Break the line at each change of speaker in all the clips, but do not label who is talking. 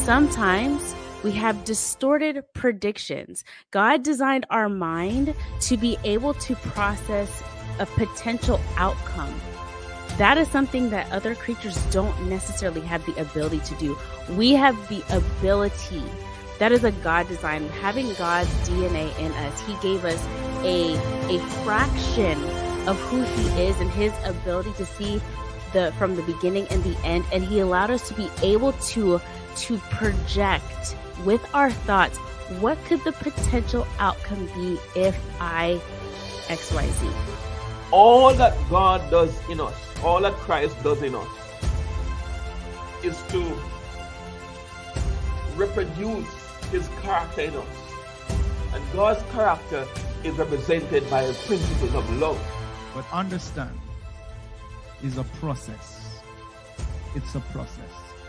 Sometimes we have distorted predictions. God designed our mind to be able to process a potential outcome. That is something that other creatures don't necessarily have the ability to do. We have the ability. That is a God design. Having God's DNA in us, He gave us a fraction of who He is and His ability to see from the beginning and the end. And He allowed us to be able to project with our thoughts, what could the potential outcome be if I XYZ?
All that God does in us, all that Christ does in us, is to reproduce His character in us. And God's character is represented by principles of love.
But understand, it's a process. It's a process.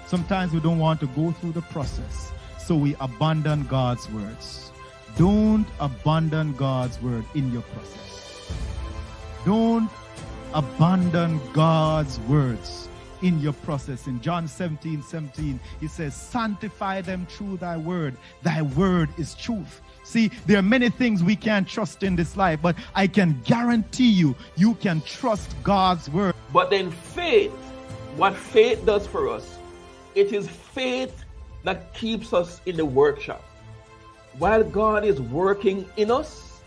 Sometimes we don't want to go through the process, so we abandon God's words. Don't abandon God's word in your process. Don't abandon God's words in your process. In John 17:17, He says, sanctify them through thy word. Thy word is truth. See, there are many things we can't trust in this life, but I can guarantee you, you can trust God's word.
But then faith, what faith does for us, it is faith that keeps us in the workshop. While God is working in us,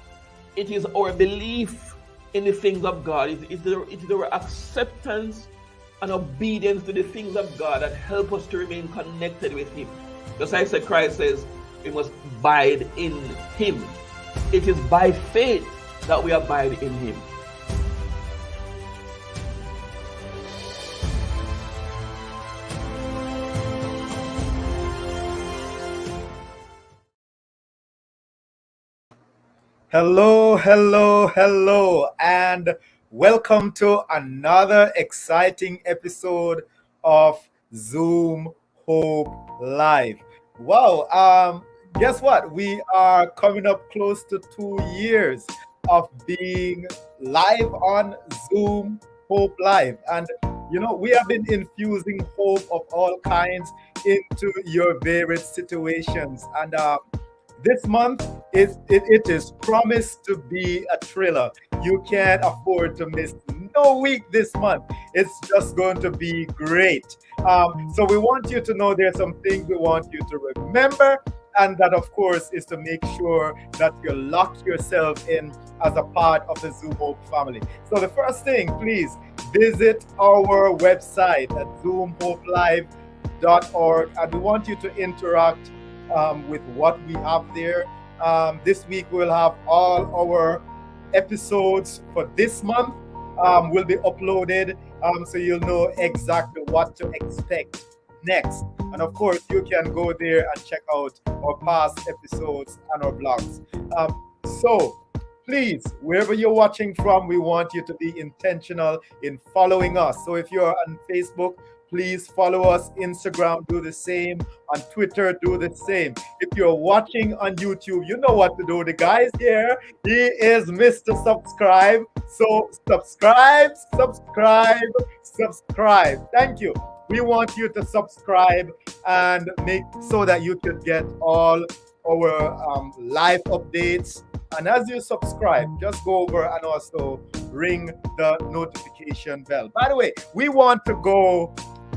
it is our belief in the things of God. It is our acceptance and obedience to the things of God that help us to remain connected with Him. Just like I said, Christ says, we must abide in Him. It is by faith that we abide in Him.
Hello, hello, hello, and welcome to another exciting episode of Zoom Hope Live. Wow, guess what? We are coming up close to 2 years of being live on Zoom Hope Live. And, you know, we have been infusing hope of all kinds into your various situations. And this month, it is promised to be a thriller. You can't afford to miss no week this month. It's just going to be great. So we want you to know there's some things we want you to remember. And that, of course, is to make sure that you lock yourself in as a part of the Zoom Hope family. So the first thing, please visit our website at zoomhopelive.org. And we want you to interact with what we have there. This week we'll have all our episodes for this month will be uploaded, so you'll know exactly what to expect next. And of course, you can go there and check out our past episodes and our blogs. So please, wherever you're watching from, we want you to be intentional in following us. So if you're on Facebook, please follow us. Instagram, do the same. On Twitter, do the same. If you're watching on YouTube, you know what to do. The guy's here. He is Mr. Subscribe. So subscribe. Thank you. We want you to subscribe and make so that you can get all our live updates. And as you subscribe, just go over and also ring the notification bell. By the way, we want to go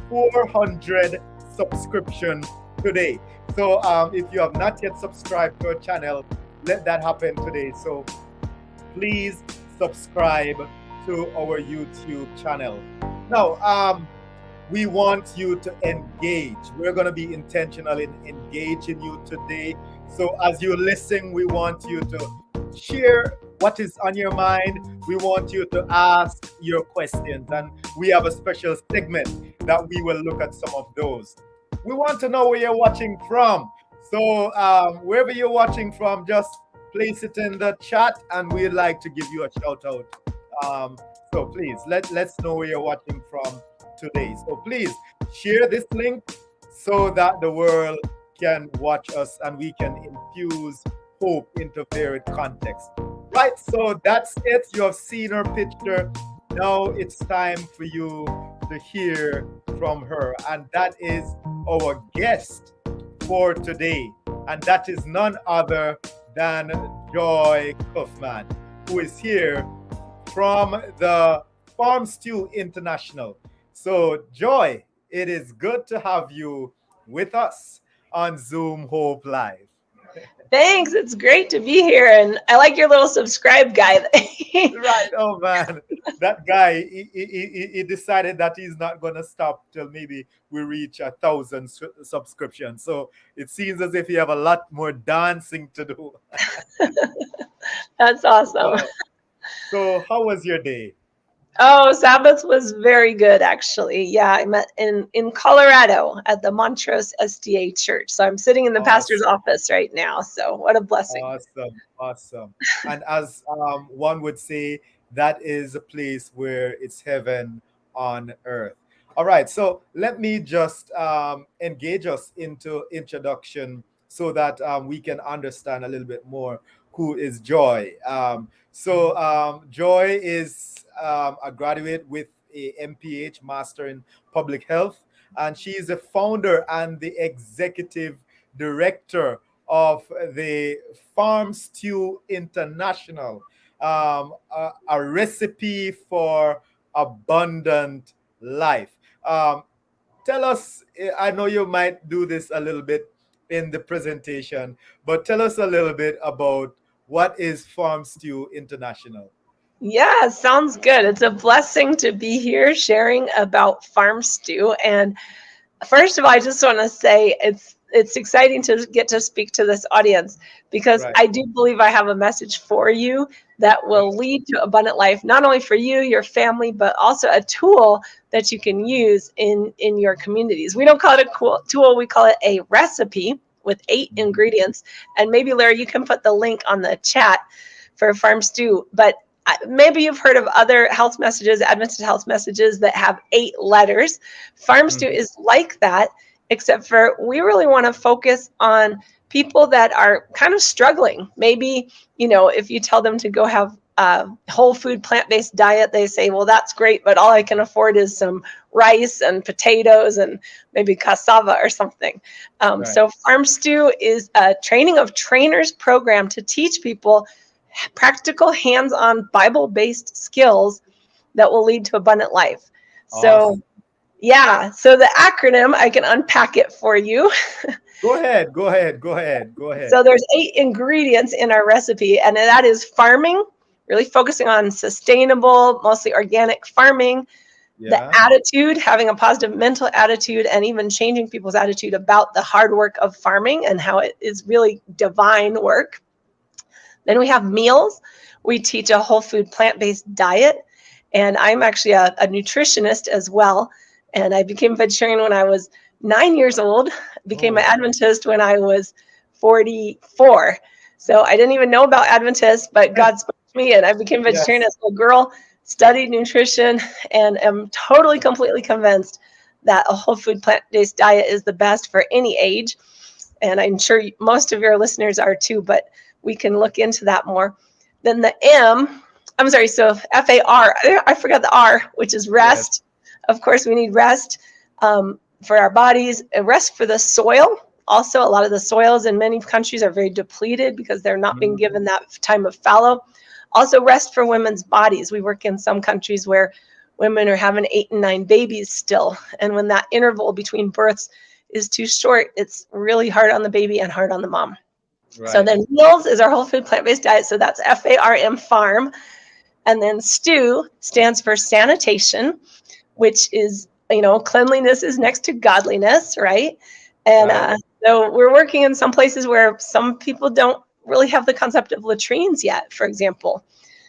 400 subscriptions today. So if you have not yet subscribed to our channel, let that happen today. So please subscribe to our YouTube channel. Now, we want you to engage. We're going to be intentional in engaging you today. So as you listen, we want you to share what is on your mind. We want you to ask your questions, and we have a special segment that we will look at some of those. We want to know where you're watching from. So wherever you're watching from, just place it in the chat and we'd like to give you a shout out. So please let's know where you're watching from today. So please share this link so that the world can watch us and we can infuse hope into varied contexts. Right, so that's it. You have seen her picture. Now it's time for you to hear from her, and that is our guest for today, and that is none other than Joy Kaufman, who is here from the Farm Stew International. So, Joy, it is good to have you with us on Zoom Hope Live.
Thanks. It's great to be here. And I like your little subscribe guy.
Right. Oh, man. That guy, he decided that he's not going to stop till maybe we reach 1,000 subscriptions. So it seems as if you have a lot more dancing to do.
That's awesome.
So how was your day?
Oh, Sabbath was very good, actually. Yeah, I met in Colorado at the Montrose SDA Church. So I'm sitting in the pastor's office right now. So what a blessing.
Awesome. And as one would say, that is a place where it's heaven on earth. All right, so let me just engage us into introduction so that we can understand a little bit more who is Joy. Joy is a graduate with a MPH, Master in Public Health, and she is the founder and the executive director of the Farm Stew International, a recipe for abundant life. Tell us, I know you might do this a little bit in the presentation, but tell us a little bit about what is Farm Stew International.
Yeah, sounds good. It's a blessing to be here sharing about Farm Stew. And first of all, I just want to say it's exciting to get to speak to this audience because I do believe I have a message for you that will lead to abundant life, not only for you, your family, but also a tool that you can use in your communities. We don't call it a tool, we call it a recipe with 8 ingredients. And maybe, Larry, you can put the link on the chat for Farm Stew. But maybe you've heard of other health messages, Adventist health messages that have 8 letters. Farm Stew is like that, except for we really want to focus on people that are kind of struggling. Maybe, if you tell them to go have a whole food plant-based diet, they say, well, that's great, but all I can afford is some rice and potatoes and maybe cassava or something. So Farm Stew is a training of trainers program to teach people practical, hands-on, Bible-based skills that will lead to abundant life. So, so the acronym, I can unpack it for you.
Go ahead.
So there's 8 ingredients in our recipe, and that is farming, really focusing on sustainable, mostly organic farming, the attitude, having a positive mental attitude, and even changing people's attitude about the hard work of farming and how it is really divine work. Then we have meals. We teach a whole food plant-based diet. And I'm actually a nutritionist as well. And I became vegetarian when I was 9 years old, became an Adventist when I was 44. So I didn't even know about Adventists, but God spoke to me and I became vegetarian as a little girl, studied nutrition, and am totally, completely convinced that a whole food plant-based diet is the best for any age. And I'm sure most of your listeners are too, but we can look into that more. Then the so FAR, I forgot the R, which is rest. Of course, we need rest for our bodies, rest for the soil. Also, a lot of the soils in many countries are very depleted because they're not being given that time of fallow. Also, rest for women's bodies. We work in some countries where women are having 8 and 9 babies still. And when that interval between births is too short, it's really hard on the baby and hard on the mom. So then meals is our whole food plant-based diet. So that's FARM, farm. And then stew stands for sanitation, which is, cleanliness is next to godliness, right? And so we're working in some places where some people don't really have the concept of latrines yet, for example.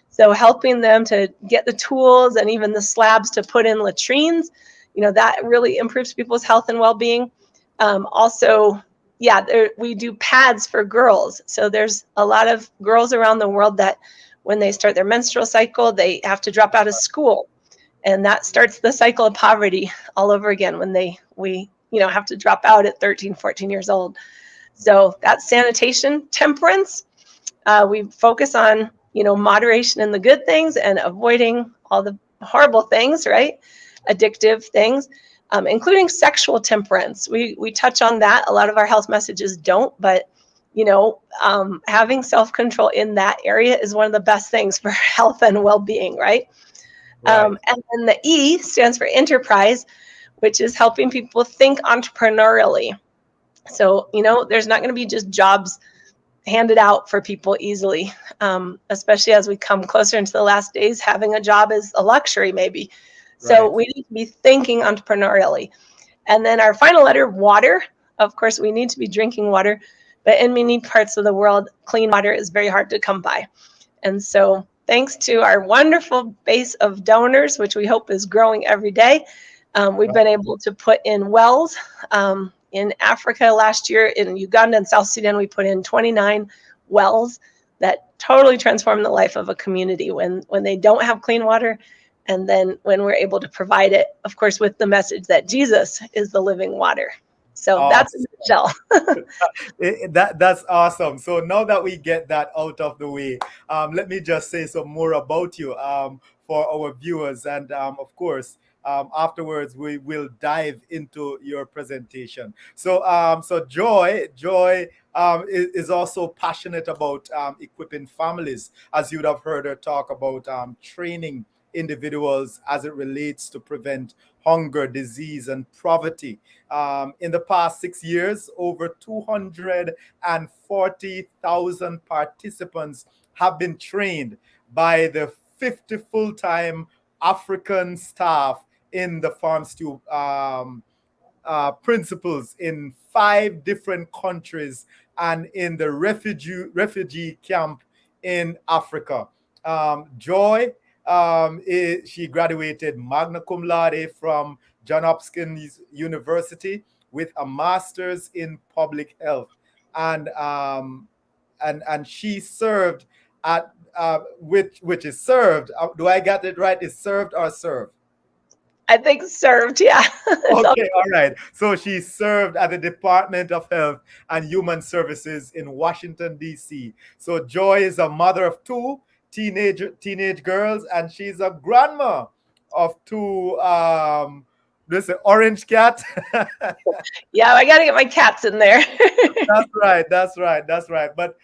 So helping them to get the tools and even the slabs to put in latrines, that really improves people's health and well-being. We do pads for girls. So there's a lot of girls around the world that when they start their menstrual cycle, they have to drop out of school. And that starts the cycle of poverty all over again when we have to drop out at 13, 14 years old. So that's sanitation. Temperance, we focus on, moderation in the good things and avoiding all the horrible things, right? Addictive things. including sexual temperance. We touch on that. A lot of our health messages don't, but having self-control in that area is one of the best things for health and well-being, right? And then the E stands for enterprise, which is helping people think entrepreneurially. So, there's not going to be just jobs handed out for people easily, especially as we come closer into the last days. Having a job is a luxury, maybe. So we need to be thinking entrepreneurially. And then our final letter, water. Of course, we need to be drinking water, but in many parts of the world, clean water is very hard to come by. And so thanks to our wonderful base of donors, which we hope is growing every day, we've been able to put in wells. In Africa last year, in Uganda and South Sudan, we put in 29 wells that totally transform the life of a community when they don't have clean water. And then when we're able to provide it, of course, with the message that Jesus is the living water. So that's a nutshell.
That's awesome. So now that we get that out of the way, let me just say some more about you for our viewers. And of course, afterwards, we will dive into your presentation. So Joy is also passionate about equipping families, as you'd have heard her talk about training individuals as it relates to prevent hunger, disease, and poverty. In the past 6 years, over 240,000 participants have been trained by the 50 full-time African staff in the Farm Stew principles in 5 different countries and in the refugee camp in Africa. Joy, she graduated magna cum laude from Johns Hopkins University with a master's in public health, and she served at which is served. Do I get it right? Is served or served?
I think served, yeah.
Okay, all right. So she served at the Department of Health and Human Services in Washington, D.C. So Joy is a mother of 2 teenage girls, and she's a grandma of 2 this is orange cat.
Yeah, I gotta get my cats in there.
That's right. But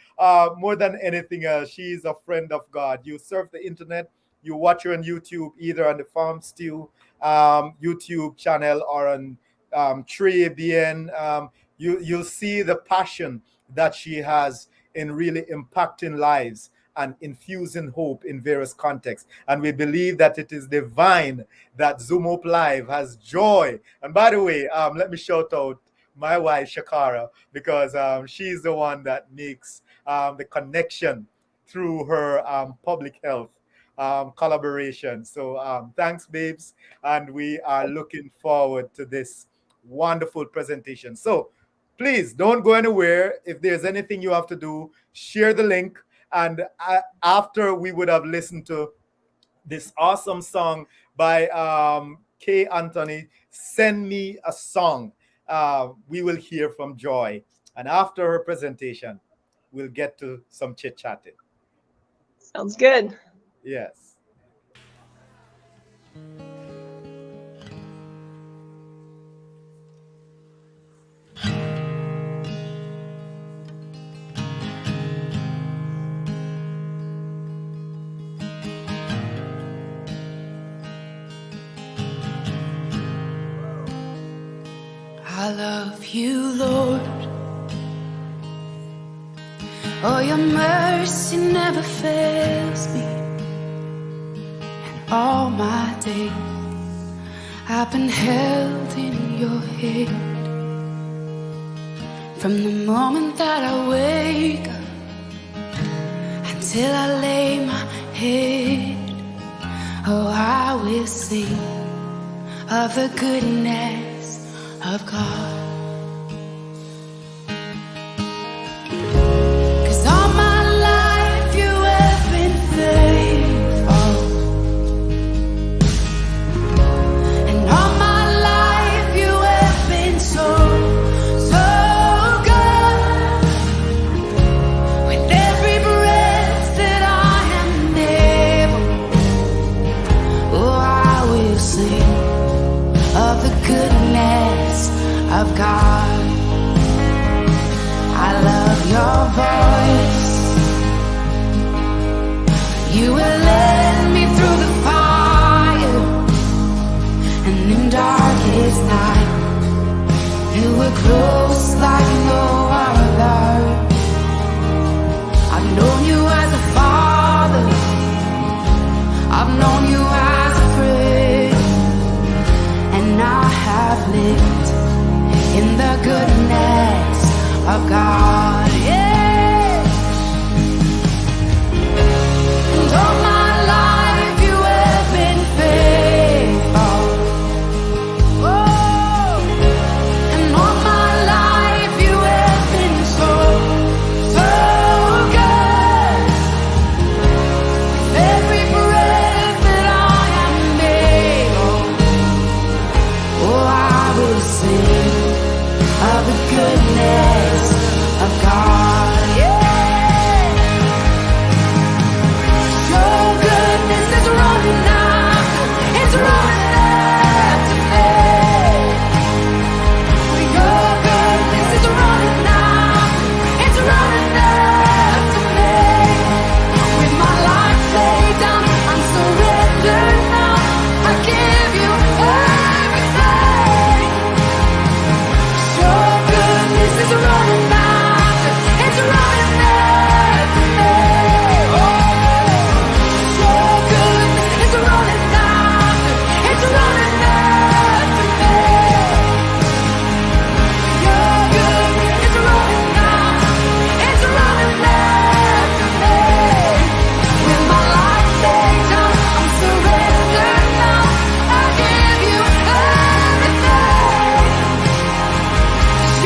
more than anything else, she's a friend of God. You surf the internet, you watch her on YouTube, either on the Farm Stew YouTube channel or on TreeBN. You'll see the passion that she has in really impacting lives and infusing hope in various contexts. And we believe that it is divine that Zoom Hope Live has Joy. And by the way, let me shout out my wife, Shakara, because she's the one that makes the connection through her public health collaboration. So thanks, babes. And we are looking forward to this wonderful presentation. So please don't go anywhere. If there's anything you have to do, share the link. And after we would have listened to this awesome song by Kay Anthony, Send Me a Song, we will hear from Joy. And after her presentation, we'll get to some chit-chatting.
Sounds good.
Yes.
I love you, Lord. Oh, your mercy never fails me. And all my days I've been held in your hand. From the moment that I wake up until I lay my head, oh, I will sing of the goodness of God. 'Cause all my life you have been faithful, and all my life you have been so, so good. With every breath that I am able, oh, I will sing of the goodness were close like no other. I've known you as a father, I've known you as a friend, and I have lived in the goodness of God. Yeah. And all my life you have been faithful. Oh, and all my life you have been so, so good. With every breath that I am able, oh, I will sing of the goodness of God. Yeah. Your goodness is running after, it's running after me. Your goodness is running after, it's running after me. With my life laid down, I'm surrendered now. I give you everything. Your goodness is running after, it's running after me. Your goodness is running after, it's running after me. Your goodness is running after, it's running after me. With my life laid down, I'm surrendered now. I give you everything.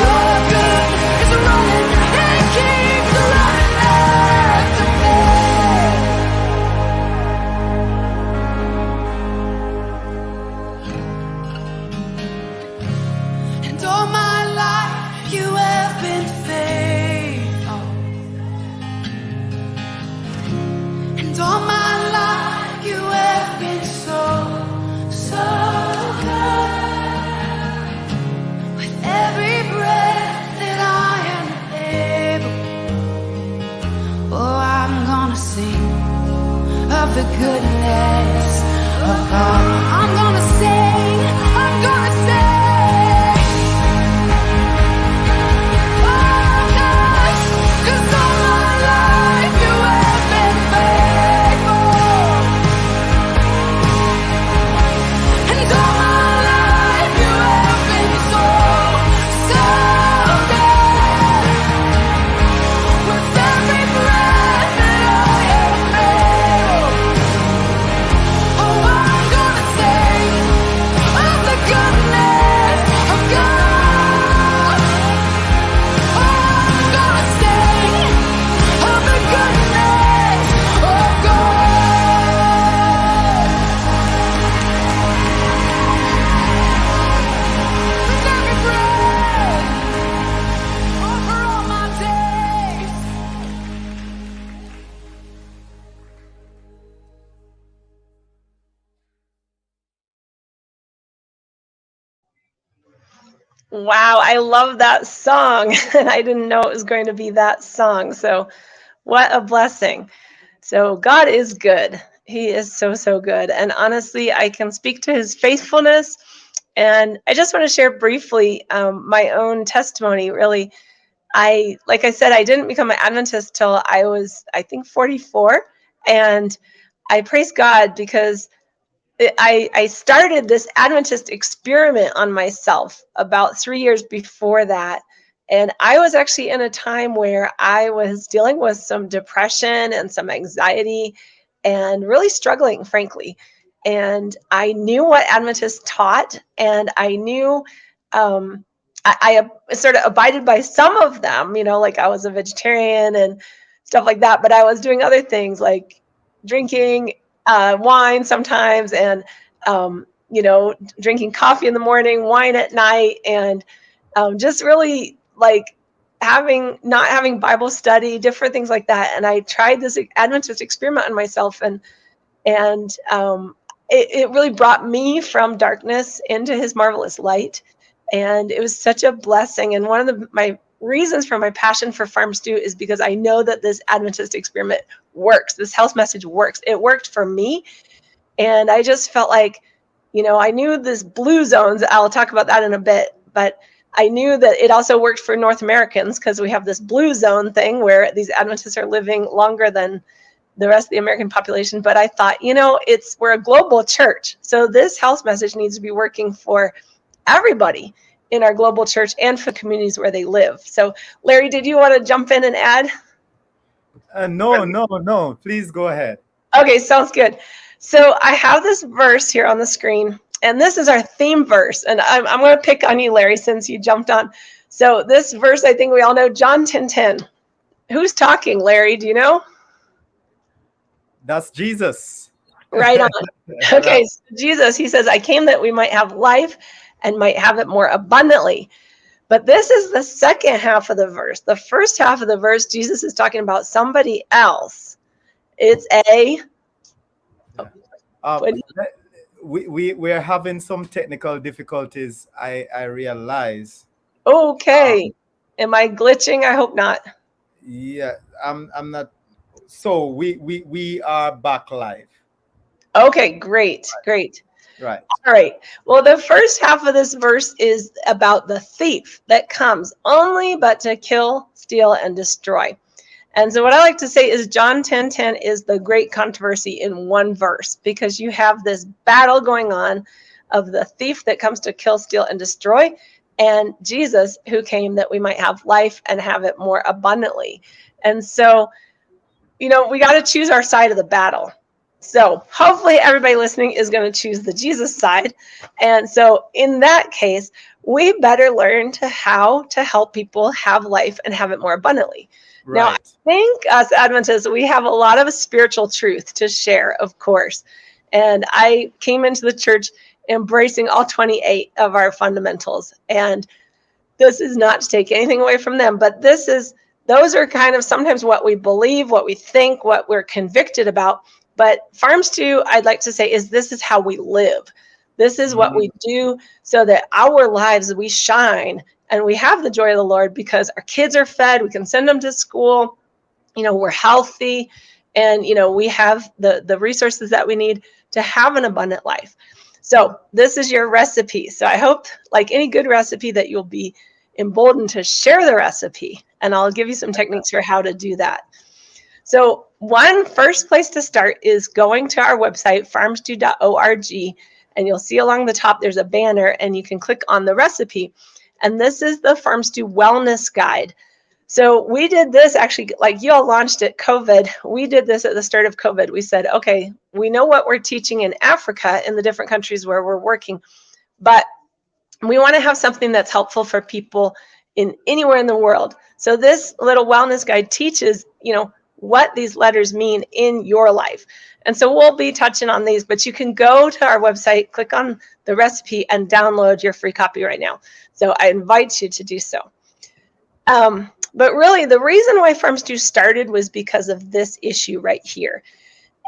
Your goodness is running, it keeps running after me. And all my life you have been faithful. And all my life you have been so, so good. With every breath that I am able, oh, I'm gonna sing of the goodness of God. I'm gonna sing, I'm gonna sing. Oh, gosh, 'cause all my life you have been faithful. And all my life you have been so, so good. With every breath that I am able, oh, I'm gonna sing of the goodness of God. Oh, I'm gonna sing of the goodness of God. With every breath, over all my days.
Wow, I love that song. And I didn't know it was going to be that song. So, what a blessing. So, God is good. He is so, so good. And honestly, I can speak to his faithfulness. And I just want to share briefly my own testimony. Really, like I said, I didn't become an Adventist till I was, I think, 44. And I praise God because I started this Adventist experiment on myself about 3 years before that. And I was actually in a time where I was dealing with some depression and some anxiety and really struggling, frankly. And I knew what Adventists taught, and I knew I sort of abided by some of them, like I was a vegetarian and stuff like that. But I was doing other things like drinking wine sometimes, and drinking coffee in the morning, wine at night, and just really like not having Bible study, different things like that. And I tried this Adventist experiment on myself, and it really brought me from darkness into his marvelous light. And it was such a blessing. And one of my reasons for my passion for Farm Stew is because I know that this Adventist experiment works. This health message works. It worked for me. And I just felt like, I knew this blue zones. I'll talk about that in a bit. But I knew that it also worked for North Americans because we have this blue zone thing where these Adventists are living longer than the rest of the American population. But I thought, we're a global church. So this health message needs to be working for everybody in our global church and for communities where they live. So Larry, did you want to jump in and add?
No. Please go ahead.
Okay, sounds good. So I have this verse here on the screen, and this is our theme verse. And I'm going to pick on you, Larry, since you jumped on. So this verse, I think we all know, John 10:10. Who's talking, Larry? Do you know?
That's Jesus.
Right on. Okay, so Jesus, he says, I came that we might have life and might have it more abundantly. But this is the second half of the verse. The first half of the verse, Jesus is talking about somebody else. It's
we're having some technical difficulties. I realize.
Okay. Am I glitching? I hope not.
Yeah, I'm not. So we are back live.
Okay, great.
Right.
All right. Well, the first half of this verse is about the thief that comes only but to kill, steal, and destroy. And so what I like to say is John 10:10 is the great controversy in one verse, because you have this battle going on of the thief that comes to kill, steal, and destroy, and Jesus who came that we might have life and have it more abundantly. And so, we got to choose our side of the battle. So hopefully everybody listening is going to choose the Jesus side. And so in that case, we better learn how to help people have life and have it more abundantly. Right. Now, I think us Adventists, we have a lot of spiritual truth to share, of course. And I came into the church embracing all 28 of our fundamentals. And this is not to take anything away from them, but those are kind of sometimes what we believe, what we think, what we're convicted about. But Farms 2, I'd like to say, this is how we live. This is what we do so that our lives, we shine and we have the joy of the Lord because our kids are fed. We can send them to school. We're healthy and, we have the resources that we need to have an abundant life. So this is your recipe. So I hope, like any good recipe, that you'll be emboldened to share the recipe. And I'll give you some techniques for how to do that. So one first place to start is going to our website, farms2.org, and you'll see along the top there's a banner and you can click on the recipe. And this is the Farms 2 Wellness Guide. So we did this actually, like you all launched at COVID. We did this at the start of COVID. We said, okay, we know what we're teaching in Africa in the different countries where we're working, but we want to have something that's helpful for people in anywhere in the world. So this little wellness guide teaches, what these letters mean in your life. And so we'll be touching on these, but you can go to our website, click on the recipe, and download your free copy right now. So I invite you to do so. But really, the reason why Farms 2 started was because of this issue right here.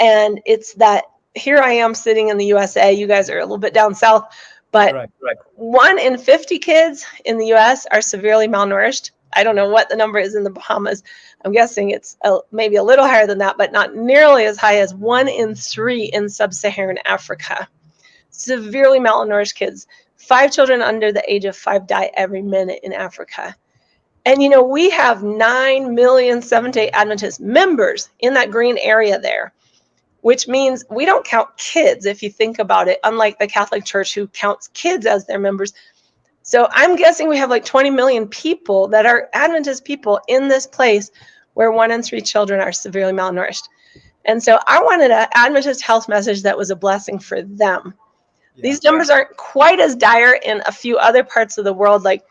And it's that here I am sitting in the USA. You guys are a little bit down south, but right. 1 in 50 kids in the US are severely malnourished. I don't know what the number is in the Bahamas. I'm guessing it's maybe a little higher than that, but not nearly as high as 1 in 3 in sub-Saharan Africa. Severely malnourished kids. 5 children under the age of 5 die every minute in Africa. And, we have 9 million Seventh-day Adventist members in that green area there, which means we don't count kids, if you think about it, unlike the Catholic Church who counts kids as their members. So I'm guessing we have like 20 million people that are Adventist people in this place where 1 in 3 children are severely malnourished. And so I wanted an Adventist health message that was a blessing for them. Yeah. These numbers aren't quite as dire in a few other parts of the world, like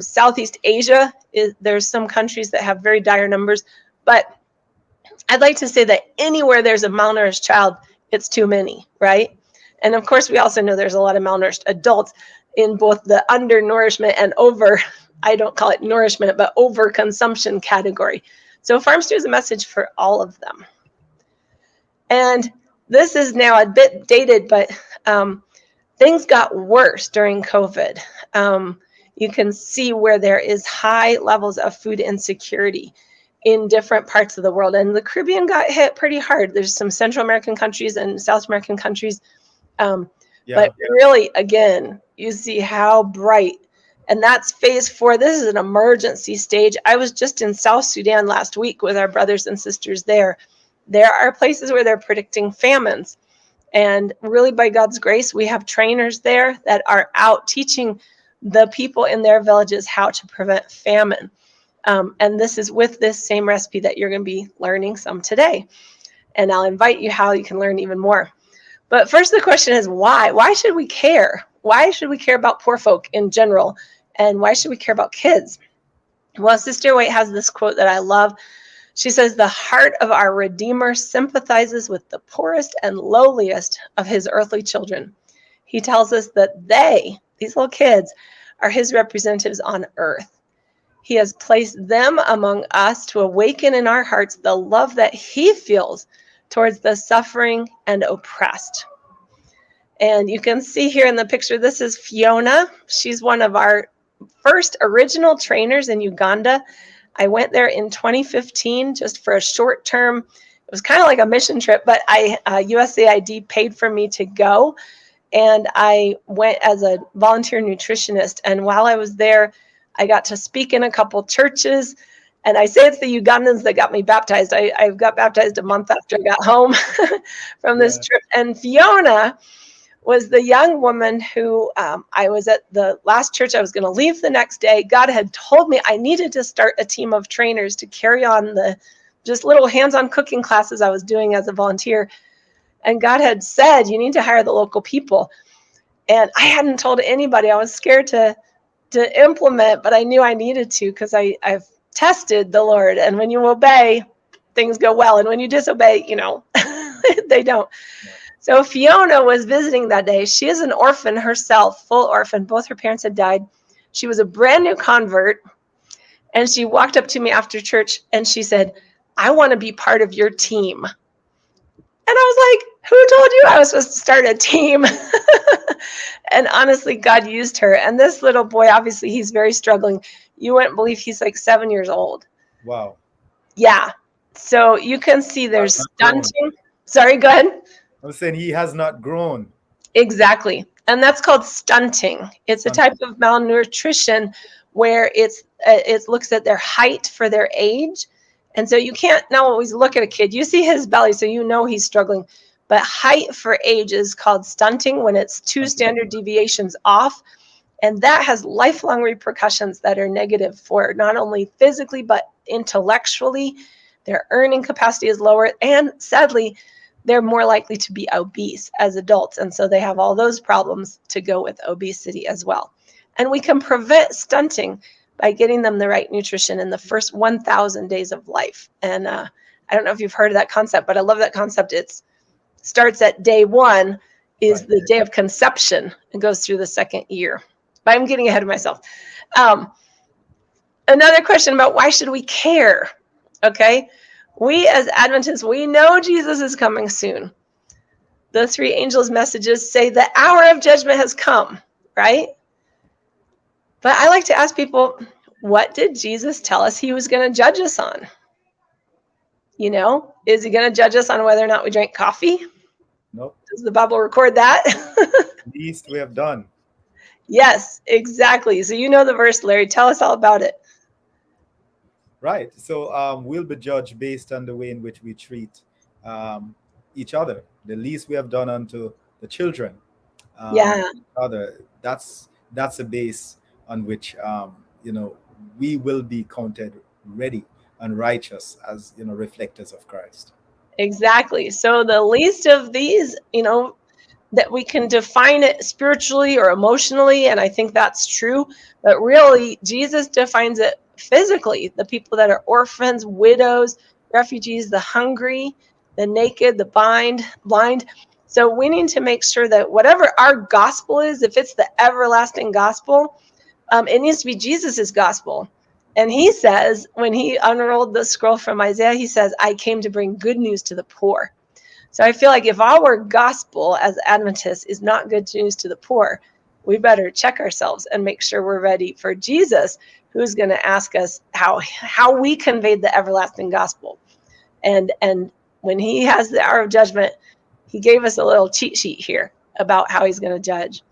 Southeast Asia. There's some countries that have very dire numbers, but I'd like to say that anywhere there's a malnourished child, it's too many, right? And of course, we also know there's a lot of malnourished adults in both the undernourishment and I don't call it nourishment, but overconsumption category. So Farms 2 is a message for all of them. And this is now a bit dated, but things got worse during COVID. You can see where there is high levels of food insecurity in different parts of the world. And the Caribbean got hit pretty hard. There's some Central American countries and South American countries. But really, again, you see how bright And that's phase 4. This is an emergency stage. I was just in South Sudan last week with our brothers and sisters there. There are places where they're predicting famines. And really, by God's grace, we have trainers there that are out teaching the people in their villages how to prevent famine. And this is with this same recipe that you're going to be learning some today. And I'll invite you how you can learn even more. But first, the question is why? Why should we care? Why should we care about poor folk in general? And why should we care about kids? Well, Sister White has this quote that I love. She says, the heart of our Redeemer sympathizes with the poorest and lowliest of his earthly children. He tells us that they, these little kids, are his representatives on earth. He has placed them among us to awaken in our hearts the love that he feels towards the suffering and oppressed. And you can see here in the picture, this is Fiona. She's one of our first original trainers in Uganda. I went there in 2015 just for a short term. It was kind of like a mission trip, but USAID paid for me to go. And I went as a volunteer nutritionist. And while I was there, I got to speak in a couple churches. And I say it's the Ugandans that got me baptized. I got baptized a month after I got home from this trip. And Fiona was the young woman who I was at the last church. I was going to leave the next day. God had told me I needed to start a team of trainers to carry on the just little hands-on cooking classes I was doing as a volunteer. And God had said, you need to hire the local people. And I hadn't told anybody. I was scared to implement, but I knew I needed to because I've tested the Lord. And when you obey, things go well. And when you disobey, they don't. So Fiona was visiting that day. She is an orphan herself, full orphan. Both her parents had died. She was a brand new convert. And she walked up to me after church and she said, I want to be part of your team. And I was like, who told you I was supposed to start a team? And honestly, God used her. And this little boy, obviously, he's very struggling. You wouldn't believe he's like 7 years old.
Wow.
Yeah. So you can see there's stunting. Sorry, go ahead.
I was saying he has not grown.
Exactly. And that's called stunting. It's a type of malnutrition where it looks at their height for their age. And so you can't now always look at a kid. You see his belly, so you know he's struggling. But height for age is called stunting when it's 2 standard deviations off. And that has lifelong repercussions that are negative for not only physically, but intellectually. Their earning capacity is lower. And sadly, they're more likely to be obese as adults. And so they have all those problems to go with obesity as well. And we can prevent stunting by getting them the right nutrition in the first 1,000 days of life. And I don't know if you've heard of that concept, but I love that concept. It starts at day 1 is the day of conception and goes through the 2nd year. But I'm getting ahead of myself. Another question about why should we care? Okay. We as Adventists, we know Jesus is coming soon. The 3 angels' messages say the hour of judgment has come, right? But I like to ask people, what did Jesus tell us he was going to judge us on? Is he going to judge us on whether or not we drank coffee?
Nope.
Does the Bible record that?
Least we have done.
Yes, exactly. So you know the verse, Larry. Tell us all about it.
Right. So we'll be judged based on the way in which we treat each other. The least we have done unto the children. Other. That's a base on which we will be counted ready and righteous as reflectors of Christ.
Exactly. So the least of these, that we can define it spiritually or emotionally, and I think that's true. But really, Jesus defines it physically. The people that are orphans, widows, refugees, the hungry, the naked, the blind. So we need to make sure that whatever our gospel is, if it's the everlasting gospel, it needs to be Jesus's gospel. And he says, when he unrolled the scroll from Isaiah, he says, I came to bring good news to the poor. So I feel like if our gospel as Adventists is not good news to the poor, we better check ourselves and make sure we're ready for Jesus, who's going to ask us how we conveyed the everlasting gospel. And when he has the hour of judgment, he gave us a little cheat sheet here about how he's going to judge.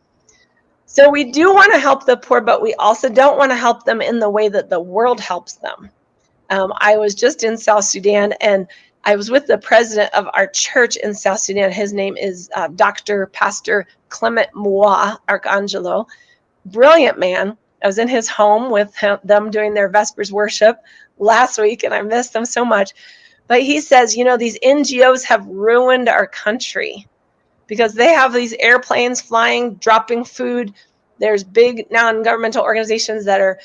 So we do want to help the poor, but we also don't want to help them in the way that the world helps them. I was just in South Sudan, and I was with the president of our church in South Sudan. His name is Dr. Pastor Clement Moua Arcangelo. Brilliant man. I was in his home with them doing their Vespers worship last week, and I missed them so much. But he says, these NGOs have ruined our country because they have these airplanes flying, dropping food. There's big non-governmental organizations that are,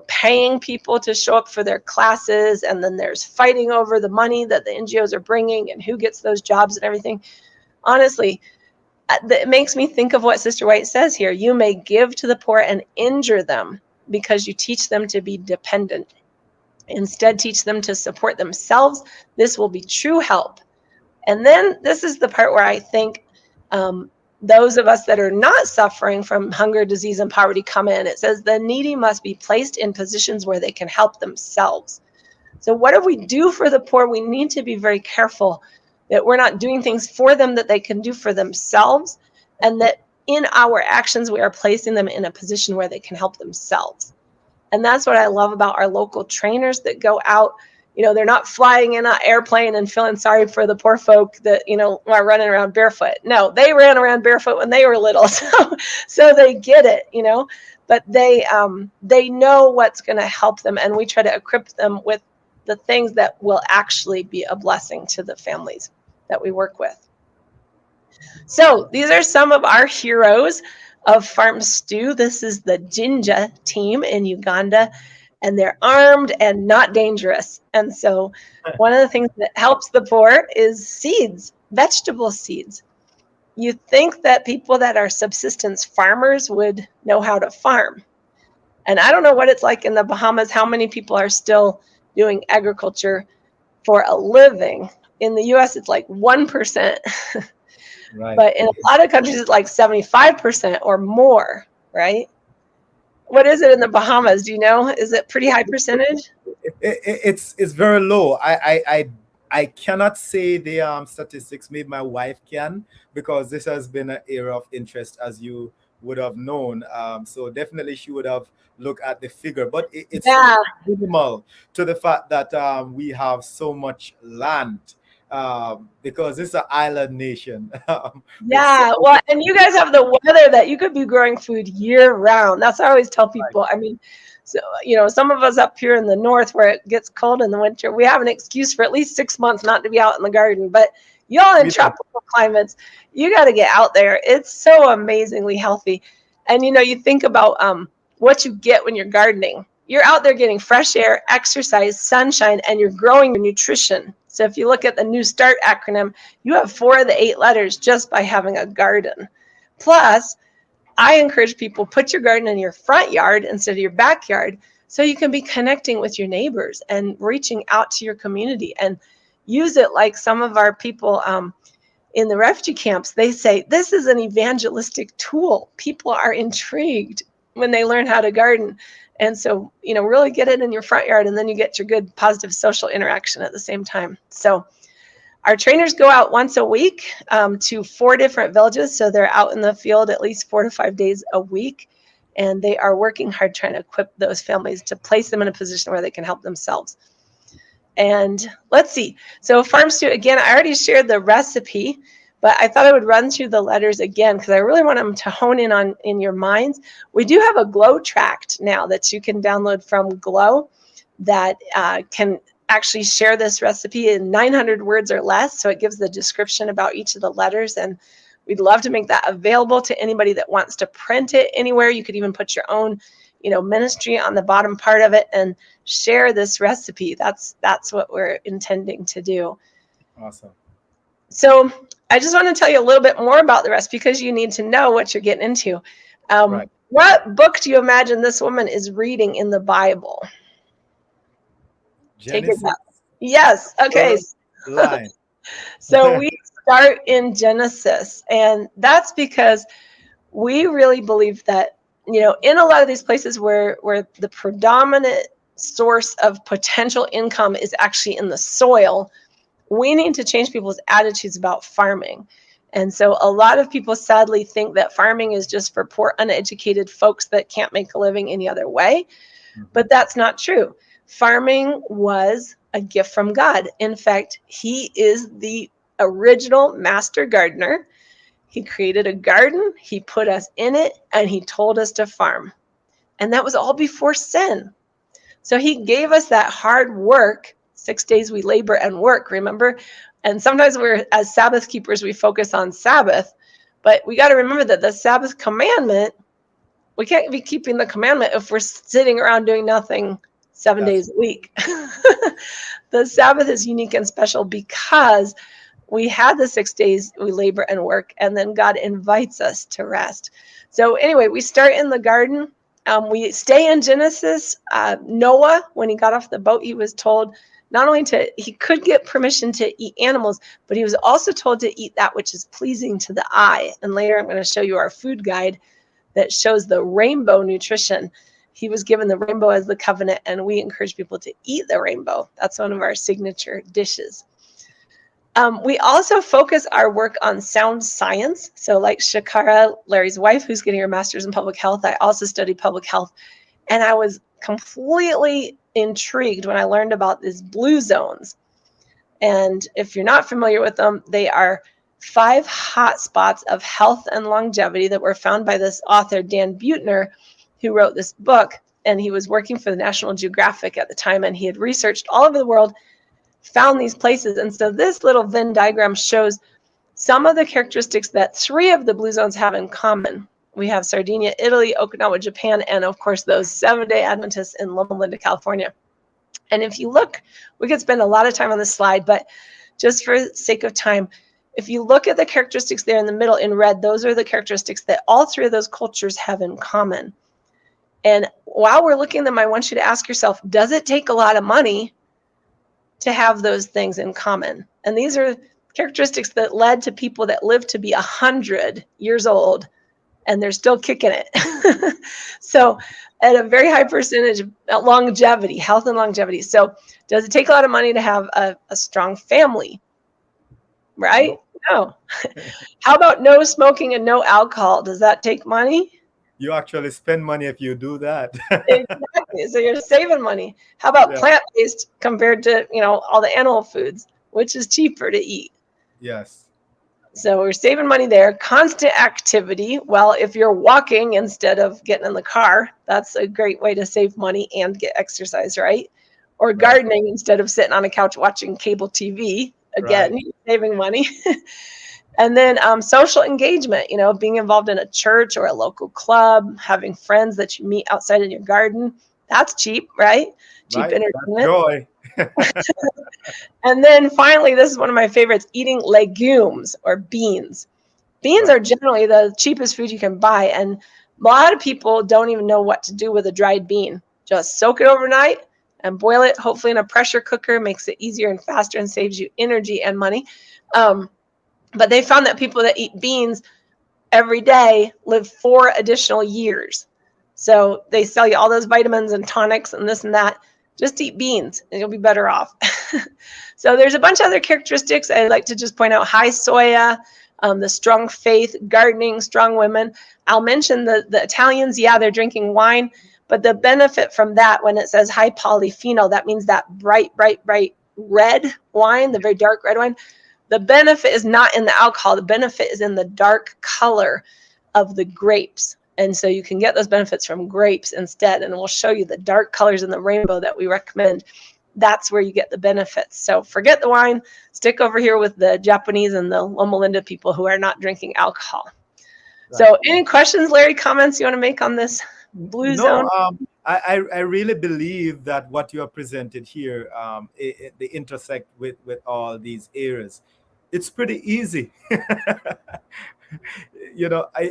paying people to show up for their classes. And then there's fighting over the money that the NGOs are bringing and who gets those jobs and everything. Honestly, it makes me think of what Sister White says here. You may give to the poor and injure them because you teach them to be dependent. Instead, teach them to support themselves. This will be true help. And then this is the part where I think those of us that are not suffering from hunger, disease, and poverty come in. It says the needy must be placed in positions where they can help themselves. So whatever we do for the poor, we need to be very careful that we're not doing things for them that they can do for themselves, and that in our actions, we are placing them in a position where they can help themselves. And that's what I love about our local trainers that go out. They're not flying in an airplane and feeling sorry for the poor folk that, are running around barefoot. No, they ran around barefoot when they were little. So they get it, but they know what's going to help them. And we try to equip them with the things that will actually be a blessing to the families that we work with. So these are some of our heroes of Farm Stew. This is the Jinja team in Uganda, and they're armed and not dangerous. And so one of the things that helps the poor is seeds, vegetable seeds. You think that people that are subsistence farmers would know how to farm. And I don't know what it's like in the Bahamas, how many people are still doing agriculture for a living. In the US, it's like 1%. Right. But in a lot of countries, it's like 75% or more, right? What is it in the Bahamas? Do you know? Is it pretty high percentage?
It's very low. I cannot say the statistics. Maybe my wife can, because this has been an area of interest, as you would have known. So definitely she would have looked at the figure. But it's minimal to the fact that we have so much land. Because it's an island nation.
Well, and you guys have the weather that you could be growing food year round. That's what I always tell people. I mean, so, some of us up here in the north where it gets cold in the winter, we have an excuse for at least 6 months not to be out in the garden. But y'all in tropical climates, you got to get out there. It's so amazingly healthy. And, you think about what you get when you're gardening. You're out there getting fresh air, exercise, sunshine, and you're growing your nutrition. So if you look at the New START acronym, you have 4 of the 8 letters just by having a garden. Plus, I encourage people, put your garden in your front yard instead of your backyard, so you can be connecting with your neighbors and reaching out to your community, and use it like some of our people in the refugee camps. They say this is an evangelistic tool. People are intrigued when they learn how to garden. And so, really get it in your front yard, and then you get your good positive social interaction at the same time. So our trainers go out once a week to 4 different villages. So they're out in the field at least 4 to 5 days a week. And they are working hard trying to equip those families to place them in a position where they can help themselves. And let's see. So Farm Stew, again, I already shared the recipe, but I thought I would run through the letters again because I really want them to hone in your minds. We do have a Glow tract now that you can download from Glow that can actually share this recipe in 900 words or less. So it gives the description about each of the letters, and we'd love to make that available to anybody that wants to print it anywhere. You could even put your own, ministry on the bottom part of it and share this recipe. That's what we're intending to do.
Awesome.
So I just want to tell you a little bit more about the recipe because you need to know what you're getting into. Right. What book do you imagine this woman is reading in the Bible?
Genesis.
Take it back. Yes. Okay. So we start in Genesis, and that's because we really believe that, in a lot of these places where the predominant source of potential income is actually in the soil, we need to change people's attitudes about farming. And so a lot of people sadly think that farming is just for poor, uneducated folks that can't make a living any other way. But that's not true. Farming was a gift from God. In fact, he is the original master gardener. He created a garden, he put us in it, and he told us to farm. And that was all before sin. So he gave us that hard work. 6 days we labor and work, remember? And sometimes we're, as Sabbath keepers, we focus on Sabbath. But we got to remember that the Sabbath commandment, we can't be keeping the commandment if we're sitting around doing nothing 7 days a week. The Sabbath is unique and special because we had the 6 days we labor and work, and then God invites us to rest. So anyway, we start in the garden. We stay in Genesis. Noah, when he got off the boat, he was told not only he could get permission to eat animals, but he was also told to eat that which is pleasing to the eye. And later I'm going to show you our food guide that shows the rainbow nutrition. He was given the rainbow as the covenant, and we encourage people to eat the rainbow. That's one of our signature dishes. We also focus our work on sound science. So like Shakara, Larry's wife, who's getting her master's in public health, I also studied public health. And I was completely intrigued when I learned about these blue zones. And if you're not familiar with them, they are 5 hot spots of health and longevity that were found by this author, Dan Buettner, who wrote this book. And he was working for the National Geographic at the time, and he had researched all over the world, found these places. And so this little Venn diagram shows some of the characteristics that 3 of the blue zones have in common. We have Sardinia, Italy, Okinawa, Japan, and of course those 7-day Adventists in Loma Linda, California. And if you look, we could spend a lot of time on this slide, but just for the sake of time, if you look at the characteristics there in the middle in red, those are the characteristics that all 3 of those cultures have in common. And while we're looking at them, I want you to ask yourself, does it take a lot of money to have those things in common? And these are characteristics that led to people that lived to be 100 years old, and they're still kicking it. So at a very high percentage of longevity, health and longevity. So does it take a lot of money to have a strong family? Right? No. How about no smoking and no alcohol? Does that take money?
You actually spend money if you do that.
Exactly. So you're saving money. How about plant-based compared to, all the animal foods, which is cheaper to eat?
Yes.
So we're saving money there. Constant activity. Well, if you're walking instead of getting in the car, that's a great way to save money and get exercise, right? Or gardening instead of sitting on a couch watching cable TV. Again, you're saving money. And then social engagement, being involved in a church or a local club, having friends that you meet outside in your garden. That's cheap, right? Cheap entertainment.
Joy.
And then finally, this is one of my favorites, eating legumes or beans. Beans are generally the cheapest food you can buy. And a lot of people don't even know what to do with a dried bean. Just soak it overnight and boil it, hopefully in a pressure cooker. Makes it easier and faster and saves you energy and money. But they found that people that eat beans every day live 4 additional years. So they sell you all those vitamins and tonics and this and that. Just eat beans and you'll be better off. So there's a bunch of other characteristics. I'd like to just point out high soya, the strong faith, gardening, strong women. I'll mention the Italians. Yeah, they're drinking wine. But the benefit from that, when it says high polyphenol, that means that bright red wine, the very dark red wine. The benefit is not in the alcohol. The benefit is in the dark color of the grapes. And so you can get those benefits from grapes instead. And we'll show you the dark colors in the rainbow that we recommend. That's where you get the benefits. So forget the wine. Stick over here with the Japanese and the Loma Linda people who are not drinking alcohol. Right. So any questions, Larry, comments you want to make on this blue zone?
I really believe that what you have presented here, they intersect with all these areas. It's pretty easy.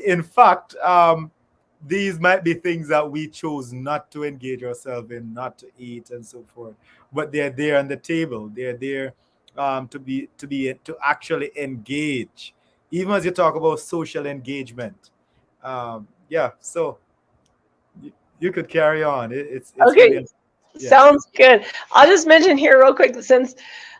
In fact, these might be things that we chose not to engage ourselves in, not to eat and so forth, but they're there on the table. They're there to actually engage. Even as you talk about social engagement. So you could carry on. It's
okay.
Really,
Sounds good. I'll just mention here real quick, since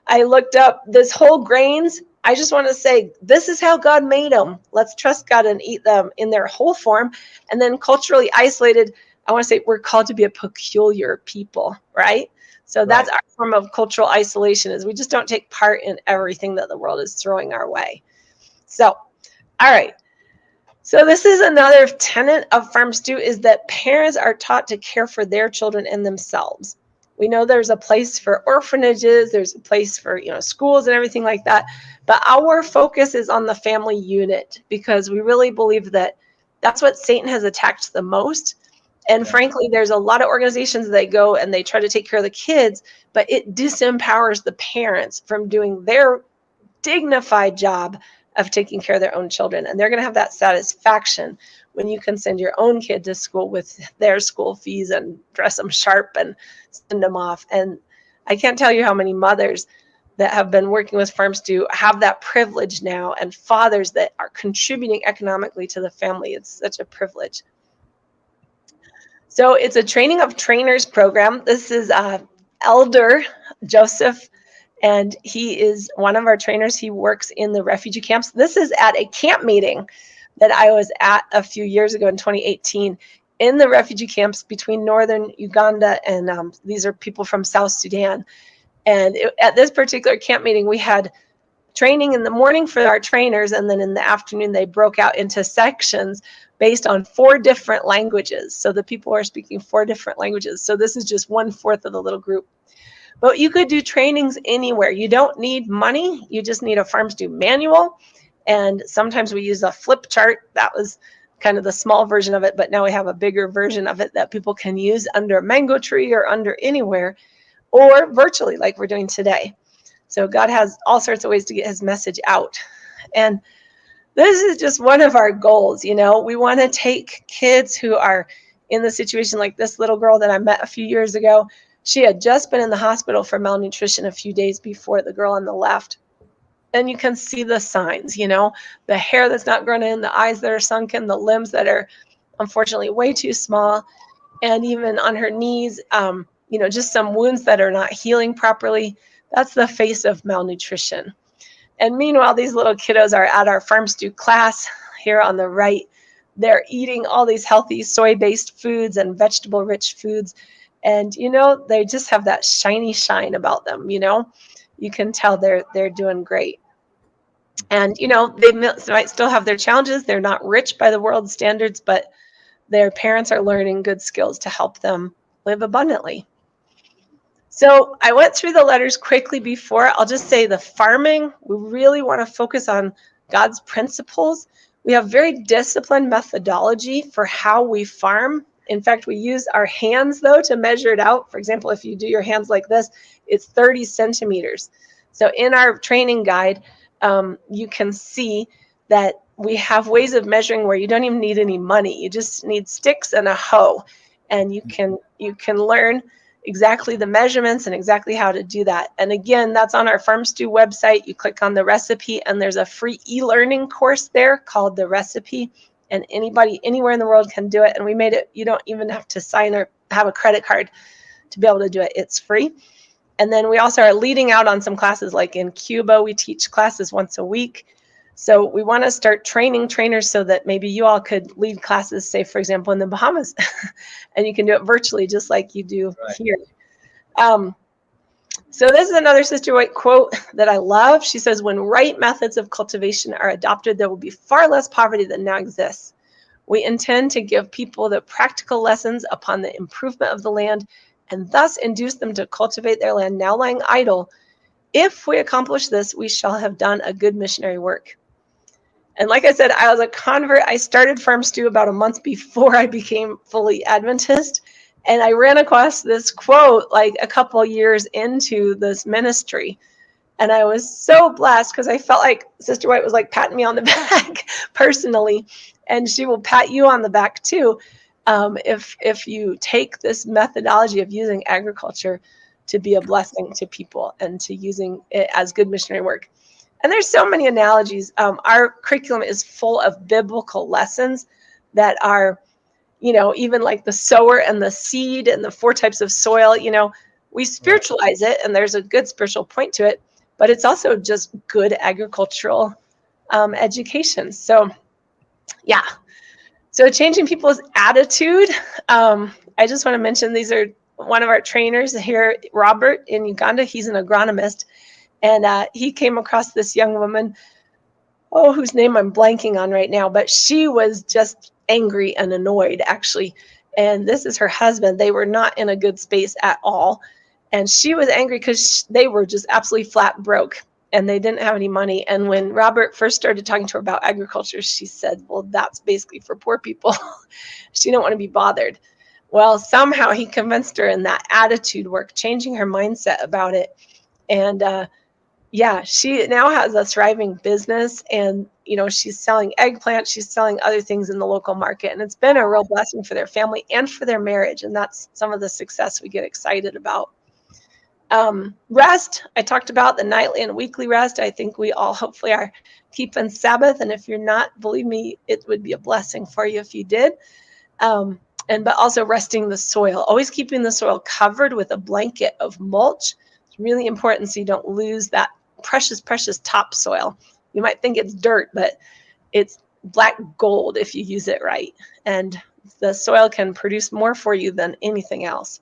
I looked up this whole grains, I just want to say, this is how God made them. Let's trust God and eat them in their whole form. And then culturally isolated, I want to say we're called to be a peculiar people, right? So that's our form of cultural isolation, is we just don't take part in everything that the world is throwing our way. So, all right. So this is another tenet of Farm Stew, is that parents are taught to care for their children and themselves. We know there's a place for orphanages, there's a place for, schools and everything like that. But our focus is on the family unit, because we really believe that that's what Satan has attacked the most. And frankly, there's a lot of organizations that go and they try to take care of the kids, but it disempowers the parents from doing their dignified job of taking care of their own children. And they're going to have that satisfaction when you can send your own kid to school with their school fees and dress them sharp and send them off. And I can't tell you how many mothers that have been working with Farm Stew have that privilege now, and fathers that are contributing economically to the family. It's such a privilege. So it's a training of trainers program. This is Elder Joseph, and he is one of our trainers. He works in the refugee camps. This is at a camp meeting that I was at a few years ago in 2018 in the refugee camps between northern Uganda and these are people from South Sudan. And at this particular camp meeting, we had training in the morning for our trainers, and then in the afternoon they broke out into sections based on 4 different languages. So the people are speaking 4 different languages. So this is just 1/4 of the little group. But you could do trainings anywhere. You don't need money. You just need a Farm Stew manual. And sometimes we use a flip chart. That was kind of the small version of it, but now we have a bigger version of it that people can use under a mango tree or under anywhere, or virtually like we're doing today. So God has all sorts of ways to get his message out. And this is just one of our goals. We want to take kids who are in the situation like this little girl that I met a few years ago. She had just been in the hospital for malnutrition a few days before, the girl on the left. And you can see the signs, the hair that's not grown in, the eyes that are sunken, the limbs that are unfortunately way too small, and even on her knees, just some wounds that are not healing properly. That's the face of malnutrition. And meanwhile, these little kiddos are at our Farm Stew class here on the right. They're eating all these healthy soy-based foods and vegetable-rich foods. And, they just have that shiny shine about them, You can tell they're doing great. And, they might still have their challenges. They're not rich by the world's standards, but their parents are learning good skills to help them live abundantly. So I went through the letters quickly before. I'll just say the farming, we really want to focus on God's principles. We have very disciplined methodology for how we farm. In fact, we use our hands, though, to measure it out. For example, if you do your hands like this, it's 30 centimeters. So in our training guide, you can see that we have ways of measuring where you don't even need any money. You just need sticks and a hoe, and you can learn exactly the measurements and exactly how to do that. And again, that's on our Farm Stew website. You click on the recipe, and there's a free e-learning course there called The Recipe, and anybody anywhere in the world can do it. And we made it, you don't even have to sign or have a credit card to be able to do it. It's free. And then we also are leading out on some classes, like in Cuba, we teach classes once a week. So we want to start training trainers so that maybe you all could lead classes, say, for example, in the Bahamas, and you can do it virtually just like you do here. So this is another Sister White quote that I love. She says, when right methods of cultivation are adopted, there will be far less poverty than now exists. We intend to give people the practical lessons upon the improvement of the land and thus induce them to cultivate their land now lying idle. If we accomplish this, we shall have done a good missionary work. And like I said, I was a convert. I started Farm Stew about a month before I became fully Adventist. And I ran across this quote like a couple years into this ministry. And I was so blessed because I felt like Sister White was like patting me on the back personally. And she will pat you on the back too if you take this methodology of using agriculture to be a blessing to people and to using it as good missionary work. And there's so many analogies. Our curriculum is full of biblical lessons that are, even like the sower and the seed and the 4 types of soil, we spiritualize it, and there's a good spiritual point to it. but it's also just good agricultural education. So yeah, so changing people's attitude. I just want to mention these are one of our trainers here, Robert in Uganda. He's an agronomist, and he came across this young woman, whose name I'm blanking on right now, but she was just angry and annoyed, actually. And this is her husband. They were not in a good space at all. And she was angry because they were just absolutely flat broke and they didn't have any money. And when Robert first started talking to her about agriculture, she said, well, that's basically for poor people. She didn't want to be bothered. Well, somehow he convinced her, in that attitude work, changing her mindset about it. And yeah, she now has a thriving business, and she's selling eggplants, she's selling other things in the local market, and it's been a real blessing for their family and for their marriage. And that's some of the success we get excited about. Rest, I talked about the nightly and weekly rest. I think we all hopefully are keeping Sabbath, and if you're not, believe me, it would be a blessing for you if you did. But also resting the soil, always keeping the soil covered with a blanket of mulch. It's really important so you don't lose that precious topsoil. You might think it's dirt, but it's black gold if you use it right. And the soil can produce more for you than anything else.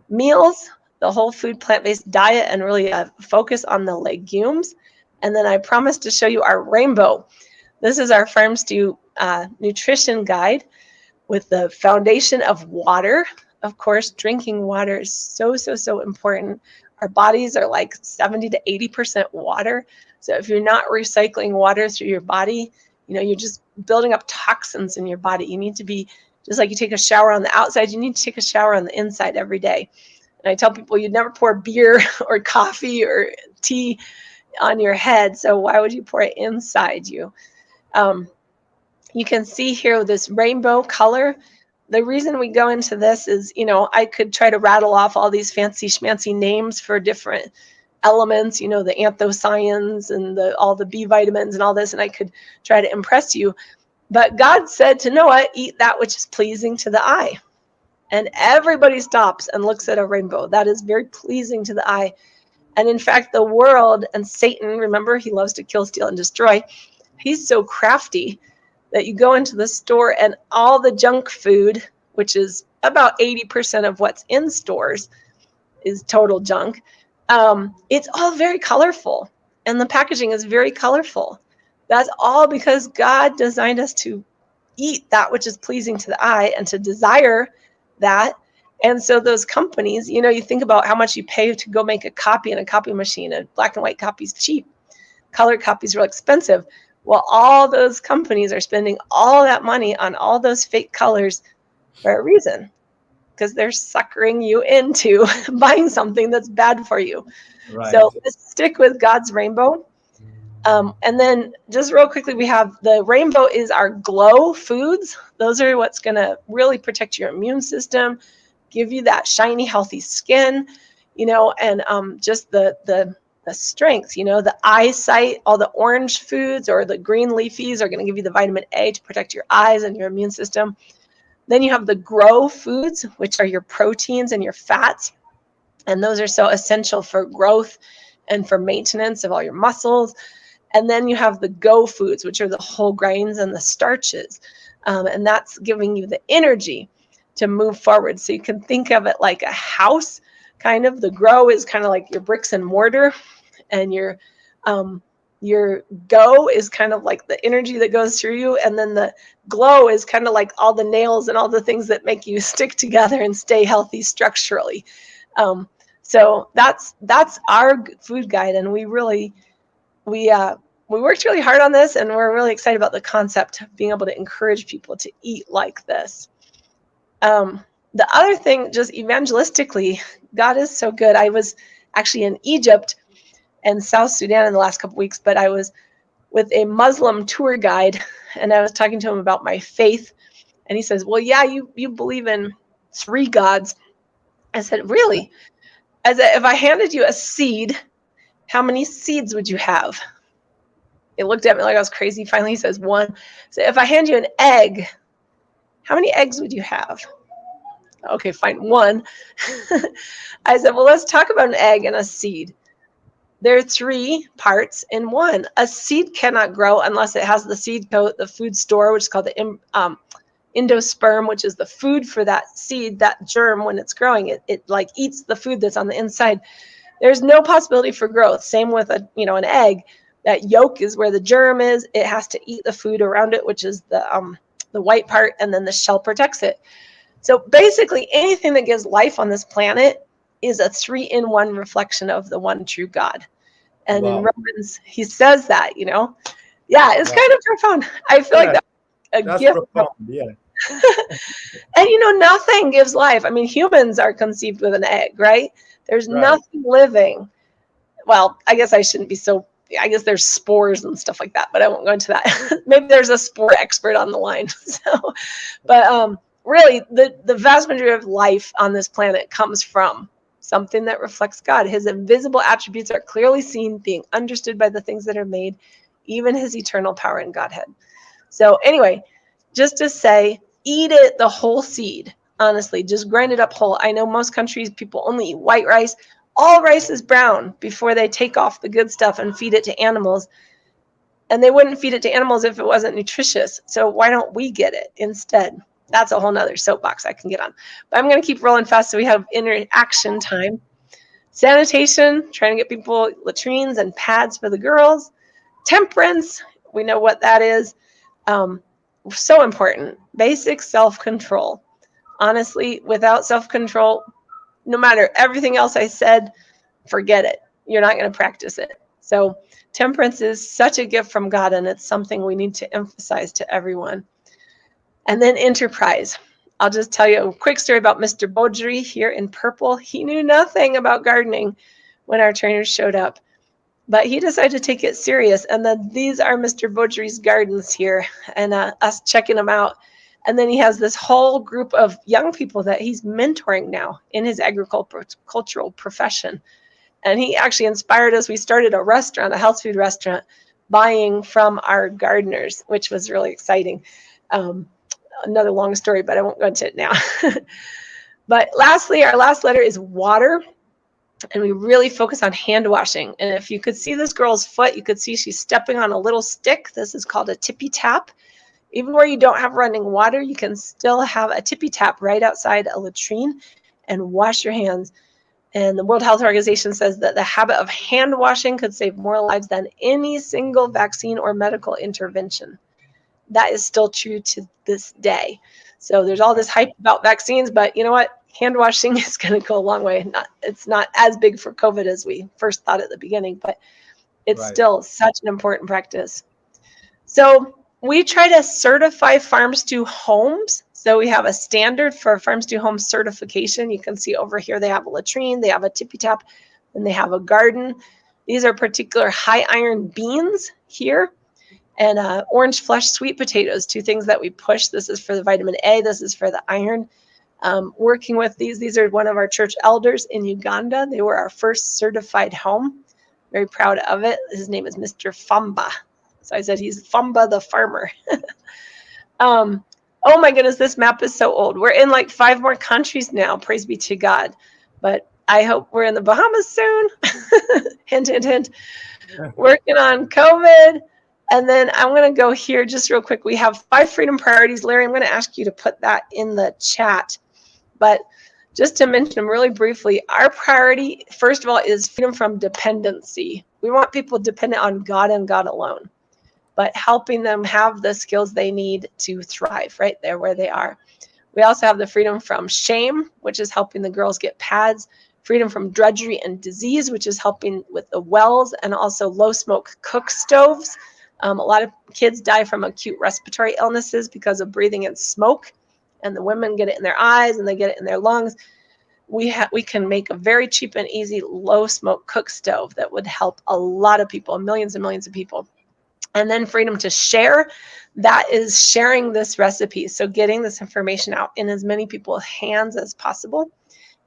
Meals, the whole food plant-based diet, and really focus on the legumes. And then I promised to show you our rainbow. This is our Farm Stew nutrition guide with the foundation of water. Of course, drinking water is so important. Our bodies are like 70 to 80% water. So if you're not recycling water through your body, you're just building up toxins in your body. You need to be, just like you take a shower on the outside, you need to take a shower on the inside every day. And I tell people you'd never pour beer or coffee or tea on your head. So why would you pour it inside you? You can see here this rainbow color. The reason we go into this is, I could try to rattle off all these fancy schmancy names for different elements, the anthocyanins and all the B vitamins and all this, and I could try to impress you. But God said to Noah, eat that which is pleasing to the eye. And everybody stops and looks at a rainbow. That is very pleasing to the eye. And in fact, the world and Satan, remember, he loves to kill, steal, and destroy. He's so crafty that you go into the store and all the junk food, which is about 80% of what's in stores, is total junk. It's all very colorful, and the packaging is very colorful. That's all because God designed us to eat that which is pleasing to the eye and to desire that. And so those companies, you think about how much you pay to go make a copy in a copy machine. A black and white copy is cheap. Color copies are real expensive. Well, all those companies are spending all that money on all those fake colors for a reason, because they're suckering you into buying something that's bad for you. Right. So let's stick with God's rainbow. And then just real quickly, we have the rainbow is our glow foods. Those are what's going to really protect your immune system, give you that shiny, healthy skin, and just the strength, the eyesight. All the orange foods or the green leafies are going to give you the vitamin A to protect your eyes and your immune system. Then you have the grow foods, which are your proteins and your fats. And those are so essential for growth and for maintenance of all your muscles. And then you have the go foods, which are the whole grains and the starches. And that's giving you the energy to move forward. So you can think of it like a house, kind of. The grow is kind of like your bricks and mortar, and your go is kind of like the energy that goes through you. And then the glow is kind of like all the nails and all the things that make you stick together and stay healthy structurally. So that's our food guide. And we worked really hard on this, and we're really excited about the concept of being able to encourage people to eat like this. The other thing, just evangelistically, God is so good. I was actually in Egypt and South Sudan in the last couple weeks, but I was with a Muslim tour guide, and I was talking to him about my faith. And he says, well, yeah, you believe in 3 gods. I said, really? I said, if I handed you a seed, how many seeds would you have? He looked at me like I was crazy. Finally, he says, 1. So if I hand you an egg, how many eggs would you have? Okay, fine, 1. I said, well, let's talk about an egg and a seed. There are 3 parts in one. A seed cannot grow unless it has the seed coat, the food store, which is called the endosperm, which is the food for that seed, that germ. When it's growing, it like eats the food that's on the inside. There's no possibility for growth. Same with an egg. That yolk is where the germ is. It has to eat the food around it, which is the white part, and then the shell protects it. So basically, anything that gives life on this planet is a 3-in-1 reflection of the one true God. And in Romans, he says that, Yeah, it's kind of profound. I feel like that's a gift.
Profound, yeah.
And nothing gives life. I mean, humans are conceived with an egg, right? There's nothing living. Well, I guess I shouldn't be so. I guess there's spores and stuff like that, but I won't go into that. Maybe there's a spore expert on the line. But really, the vast majority of life on this planet comes from something that reflects God. His invisible attributes are clearly seen, being understood by the things that are made, even his eternal power and Godhead. So anyway, just to say, eat it, the whole seed. Honestly, just grind it up whole. I know most countries, people only eat white rice. All rice is brown before they take off the good stuff and feed it to animals. And they wouldn't feed it to animals if it wasn't nutritious. So why don't we get it instead? That's a whole nother soapbox I can get on. But I'm going to keep rolling fast so we have interaction time. Sanitation, trying to get people latrines and pads for the girls. Temperance, we know what that is. So important. Basic self-control. Honestly, without self-control, no matter everything else I said, forget it. You're not going to practice it. So temperance is such a gift from God, and it's something we need to emphasize to everyone. And then enterprise. I'll just tell you a quick story about Mr. Beaudry here in purple. He knew nothing about gardening when our trainers showed up, but he decided to take it serious. And then these are Mr. Beaudry's gardens here, and us checking them out. And then he has this whole group of young people that he's mentoring now in his agricultural profession. And he actually inspired us. We started a restaurant, a health food restaurant, buying from our gardeners, which was really exciting. Another long story, but I won't go into it now. But lastly, our last letter is water. And we really focus on hand washing. And if you could see this girl's foot, you could see she's stepping on a little stick. This is called a tippy tap. Even where you don't have running water, you can still have a tippy tap right outside a latrine and wash your hands. And the World Health Organization says that the habit of hand washing could save more lives than any single vaccine or medical intervention. That is still true to this day. So there's all this hype about vaccines, but you know what? Hand washing is going to go a long way. It's not as big for COVID as we first thought at the beginning, but it's still such an important practice. So we try to certify farms to homes. So we have a standard for farms to home certification. You can see over here, they have a latrine, they have a tippy tap, and they have a garden. These are particular high iron beans here, and orange flesh sweet potatoes, 2 things that we push. This is for the vitamin A, this is for the iron. Working with these are one of our church elders in Uganda. They were our first certified home. Very proud of it. His name is Mr. Fumba. So I said he's Fumba the farmer. Oh my goodness, this map is so old. We're in like 5 more countries now. Praise be to God. But I hope we're in the Bahamas soon. Hint, hint, hint. Working on COVID. And then I'm going to go here just real quick. We have 5 freedom priorities. Larry, I'm going to ask you to put that in the chat. But just to mention them really briefly, our priority, first of all, is freedom from dependency. We want people dependent on God and God alone, but helping them have the skills they need to thrive right there where they are. We also have the freedom from shame, which is helping the girls get pads, freedom from drudgery and disease, which is helping with the wells, and also low smoke cook stoves. A lot of kids die from acute respiratory illnesses because of breathing in smoke, and the women get it in their eyes and they get it in their lungs. We can make a very cheap and easy low smoke cook stove that would help a lot of people, millions and millions of people. And then freedom to share, that is sharing this recipe. So getting this information out in as many people's hands as possible.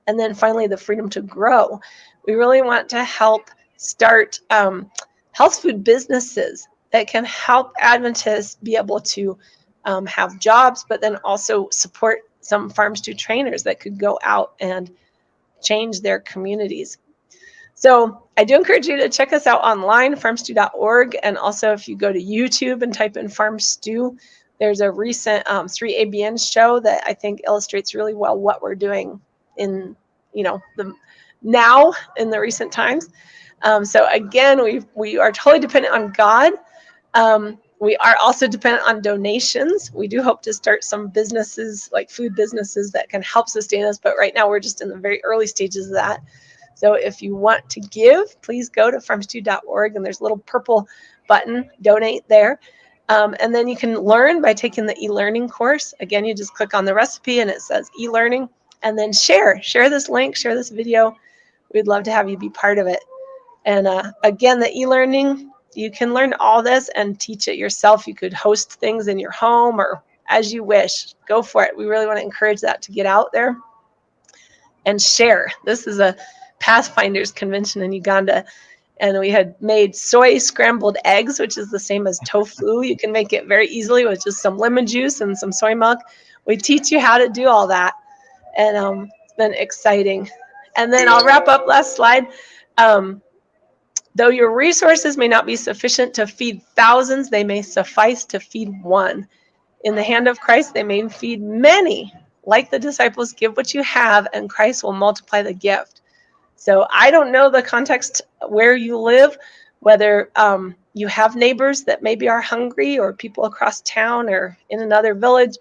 And then finally, the freedom to grow. We really want to help start health food businesses that can help Adventists be able to have jobs, but then also support some farms to trainers that could go out and change their communities. So I do encourage you to check us out online, farmstew.org. And also, if you go to YouTube and type in Farm Stew, there's a recent 3ABN show that I think illustrates really well what we're doing in, now in the recent times. So again, we are totally dependent on God. We are also dependent on donations. We do hope to start some businesses, like food businesses, that can help sustain us. But right now, we're just in the very early stages of that. So if you want to give, please go to farmstew.org, and there's a little purple button, donate there. And then you can learn by taking the e-learning course. Again, you just click on the recipe and it says e-learning, and then share this link, share this video. We'd love to have you be part of it. And again, the e-learning, you can learn all this and teach it yourself. You could host things in your home or as you wish. Go for it. We really want to encourage that to get out there and share. This is a Pathfinders convention in Uganda, and we had made soy scrambled eggs, which is the same as tofu. You can make it very easily with just some lemon juice and some soy milk. We teach you how to do all that, and it's been exciting. And then I'll wrap up, last slide. Though your resources may not be sufficient to feed thousands, they may suffice to feed one. In the hand of Christ, they may feed many. Like the disciples, give what you have, and Christ will multiply the gift. So I don't know the context where you live, whether you have neighbors that maybe are hungry, or people across town or in another village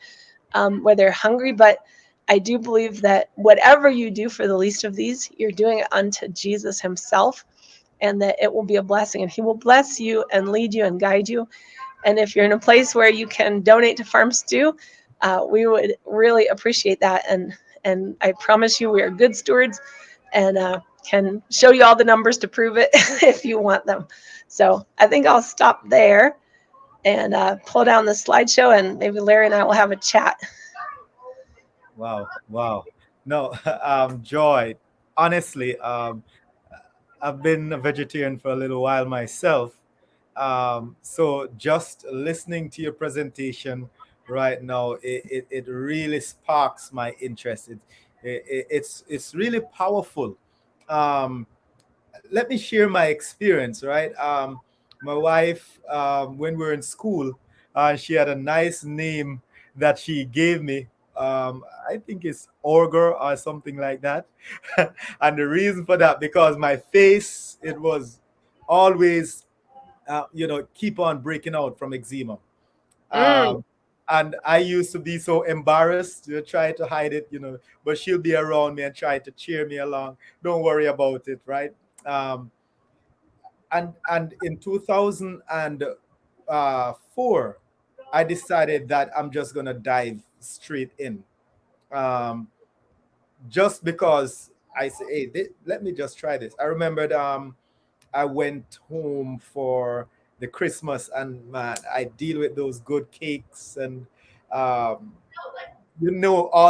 where they're hungry. But I do believe that whatever you do for the least of these, you're doing it unto Jesus himself, and that it will be a blessing, and he will bless you and lead you and guide you. And if you're in a place where you can donate to Farm Stew, we would really appreciate that. And I promise you, we are good stewards, and can show you all the numbers to prove it if you want them. So I think I'll stop there and pull down the slideshow, and maybe Larry and I will have a chat.
Wow. No, Joy, honestly, I've been a vegetarian for a little while myself. So just listening to your presentation right now, it really sparks my interest. It's really powerful. Let me share my experience, right? My wife, when we were in school, she had a nice name that she gave me. I think it's Orger or something like that. And the reason for that, because my face, it was always, keep on breaking out from eczema. And I used to be so embarrassed to try to hide it, but she'll be around me and try to cheer me along. Don't worry about it, right? And in 2004, I decided that I'm just going to dive straight in. Just because I said, hey, let me just try this. I remembered I went home for the Christmas, and man, I deal with those good cakes and all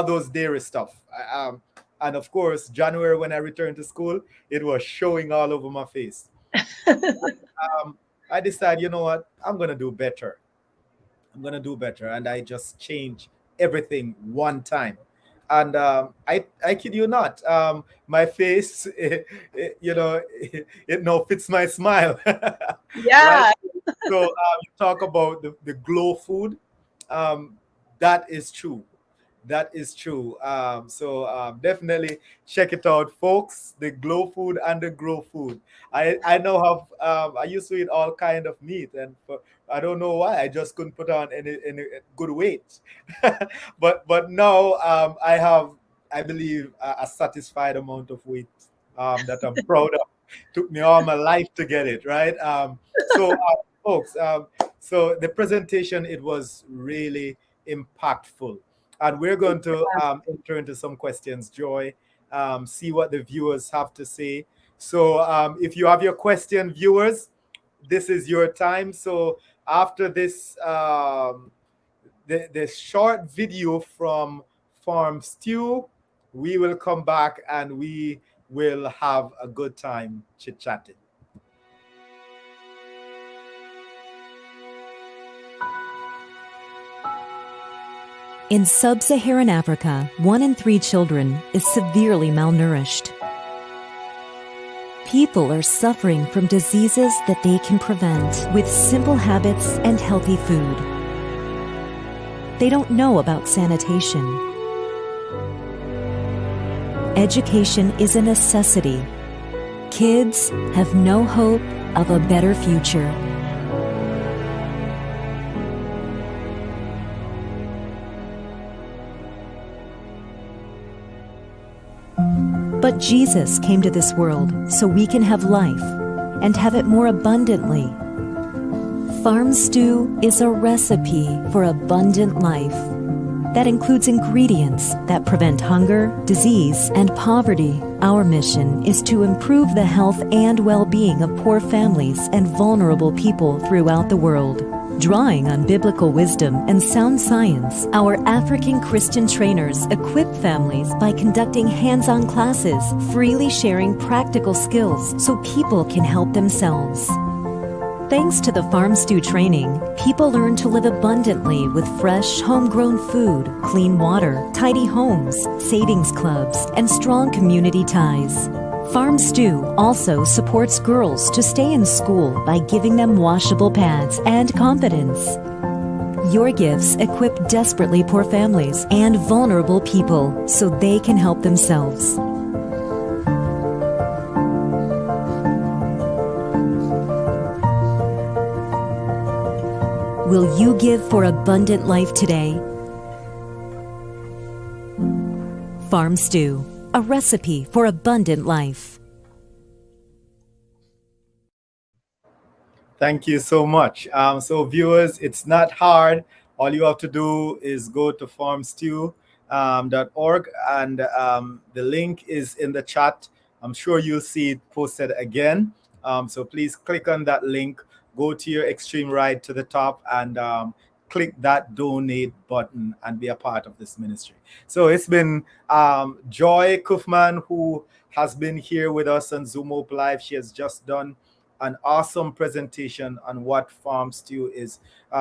those dairy stuff. And of course, January, when I returned to school, it was showing all over my face. I decided, you know what, I'm gonna do better. And I just changed everything one time. And I kid you not, my face, it now fits my smile.
Yeah.
Right? So you talk about the glow food. That is true. So definitely check it out, folks. The glow food and the grow food. I now have I used to eat all kind of meat, and I don't know why I just couldn't put on any good weight. but now I have, I believe, a satisfied amount of weight that I'm proud of. Took me all my life to get it right. Folks, so the presentation, it was really impactful. And we're going to enter into some questions, Joy, see what the viewers have to say. So if you have your question, viewers, this is your time. So after this, the short video from Farm Stew, we will come back and we will have a good time chit-chatting.
In sub-Saharan Africa, 1 in 3 children is severely malnourished. People are suffering from diseases that they can prevent with simple habits and healthy food. They don't know about sanitation. Education is a necessity. Kids have no hope of a better future. But Jesus came to this world so we can have life and have it more abundantly. Farm Stew is a recipe for abundant life that includes ingredients that prevent hunger, disease, and poverty. Our mission is to improve the health and well-being of poor families and vulnerable people throughout the world. Drawing on biblical wisdom and sound science, our African Christian trainers equip families by conducting hands-on classes, freely sharing practical skills so people can help themselves. Thanks to the Farm Stew training, people learn to live abundantly with fresh, homegrown food, clean water, tidy homes, savings clubs, and strong community ties. Farm Stew also supports girls to stay in school by giving them washable pads and confidence. Your gifts equip desperately poor families and vulnerable people so they can help themselves. Will you give for abundant life today? Farm Stew, a recipe for abundant life.
Thank you so much. So viewers, it's not hard. All you have to do is go to farmstew.org, and the link is in the chat. I'm sure you'll see it posted again. So please click on that link, go to your extreme right to the top, and click that donate button and be a part of this ministry. So it's been Joy Kufman, who has been here with us on Zoom Hope Live. She has just done an awesome presentation on what Farm Stew is.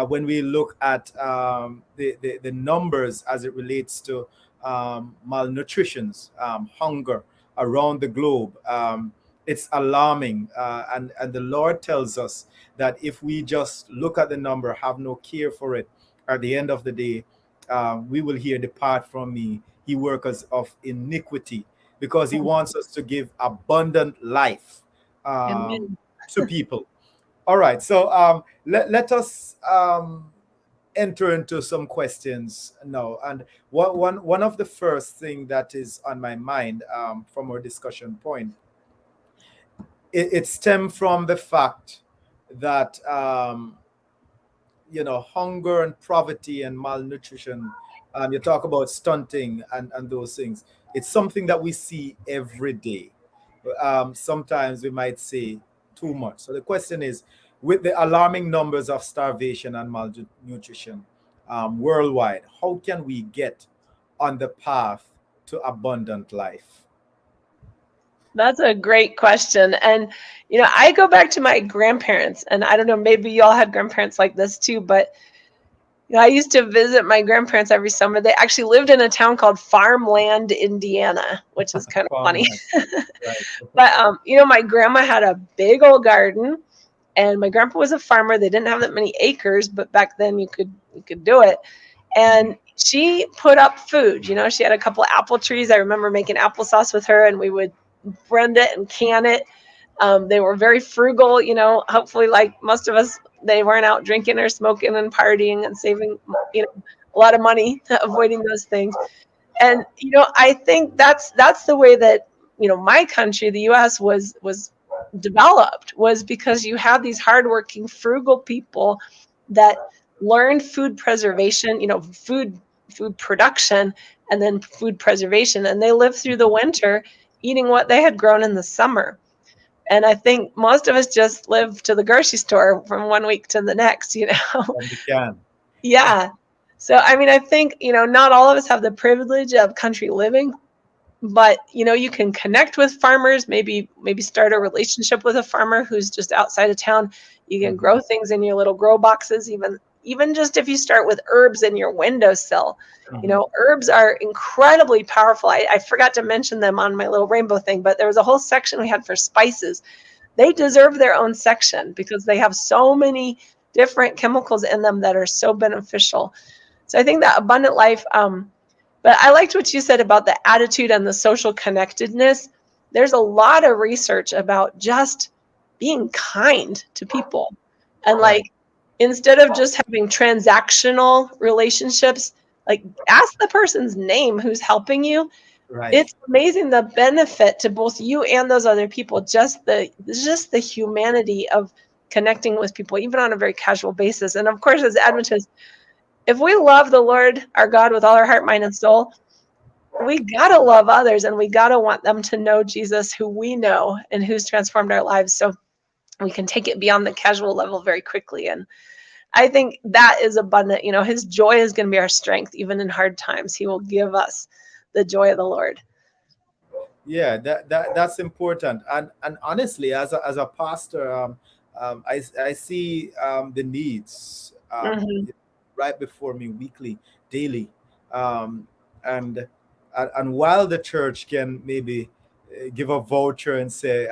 When we look at the numbers as it relates to malnutrition, hunger around the globe, it's alarming. And the Lord tells us that if we just look at the number, have no care for it, at the end of the day, we will hear, "Depart from me, ye workers of iniquity," because he wants us to give abundant life to people. All right, so let us enter into some questions now. And one of the first thing that is on my mind from our discussion point, it stems from the fact that hunger and poverty and malnutrition, you talk about stunting and those things, it's something that we see every day. Sometimes we might say too much. So the question is, with the alarming numbers of starvation and malnutrition worldwide, how can we get on the path to abundant life?
That's a great question. And, I go back to my grandparents, and I don't know, maybe y'all had grandparents like this too, but I used to visit my grandparents every summer. They actually lived in a town called Farmland, Indiana, which is kind of funny. Right. But, my grandma had a big old garden, and my grandpa was a farmer. They didn't have that many acres, but back then you could do it. And she put up food. She had a couple of apple trees. I remember making applesauce with her, and we would blend it and can it. They were very frugal, hopefully like most of us, they weren't out drinking or smoking and partying and saving, a lot of money, avoiding those things. And, I think that's the way that, my country, the US was developed, was because you have these hardworking, frugal people that learned food preservation, food production, and then food preservation. And they lived through the winter eating what they had grown in the summer. And I think most of us just live to the grocery store from one week to the next, And
you can.
Yeah. So, I think, not all of us have the privilege of country living, but, you can connect with farmers, maybe start a relationship with a farmer who's just outside of town. You can grow things in your little grow boxes, even even just if you start with herbs in your windowsill. Herbs are incredibly powerful. I forgot to mention them on my little rainbow thing, but there was a whole section we had for spices. They deserve their own section because they have so many different chemicals in them that are so beneficial. So I think that abundant life, but I liked what you said about the attitude and the social connectedness. There's a lot of research about just being kind to people. And like, instead of just having transactional relationships, like ask the person's name who's helping you. It's amazing the benefit to both you and those other people, just the humanity of connecting with people, even on a very casual basis. And of course, as Adventists, if we love the Lord our God with all our heart, mind, and soul, we gotta love others, and we gotta want them to know Jesus, who we know and who's transformed our lives, so we can take it beyond the casual level very quickly. And I think that is abundant. His joy is going to be our strength, even in hard times. He will give us the joy of the Lord.
Yeah, that's important. And honestly, as a pastor, I see the needs right before me, weekly, daily, and while the church can maybe give a voucher and say,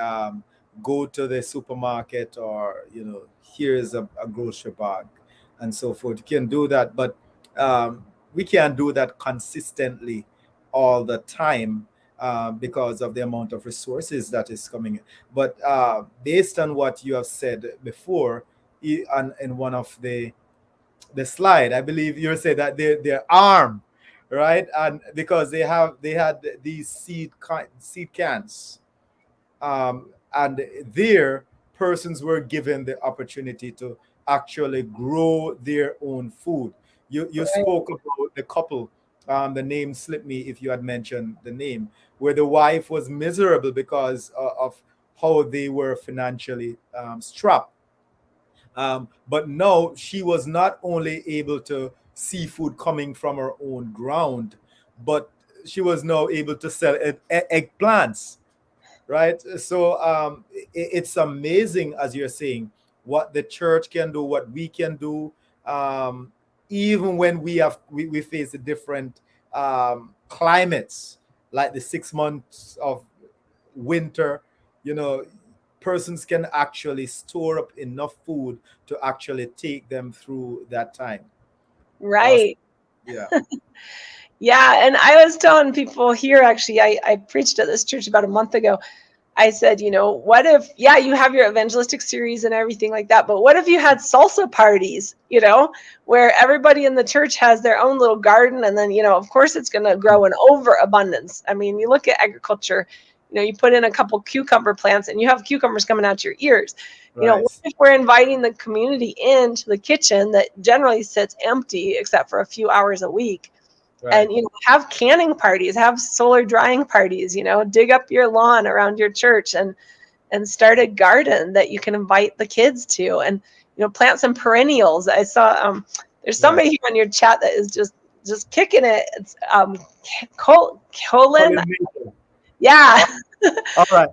go to the supermarket, or here's a grocery bag and so forth, you can do that, but we can't do that consistently all the time, because of the amount of resources that is coming in. But based on what you have said before, in one of the slide, I believe you said that they're armed, right? And because they had these seed cans, and there persons were given the opportunity to actually grow their own food. You spoke about the couple. The name slipped me if you had mentioned the name, where the wife was miserable because of how they were financially strapped. But no, she was not only able to see food coming from her own ground, but she was now able to sell eggplants, right? So it's amazing, as you're saying, what the church can do, what we can do, even when we face the different climates, like the 6 months of winter. Persons can actually store up enough food to actually take them through that time.
Right.
Awesome. Yeah.
Yeah. And I was telling people here, actually, I preached at this church about a month ago. I said, what if, you have your evangelistic series and everything like that, but what if you had salsa parties, where everybody in the church has their own little garden, and then, of course it's going to grow in overabundance. I mean, you look at agriculture, you put in a couple cucumber plants and you have cucumbers coming out your ears. What if we're inviting the community into the kitchen that generally sits empty except for a few hours a week? And have canning parties, have solar drying parties, dig up your lawn around your church and start a garden that you can invite the kids to, and plant some perennials. I saw there's somebody here on your chat that is just kicking it. It's Colin. Yeah.
All right.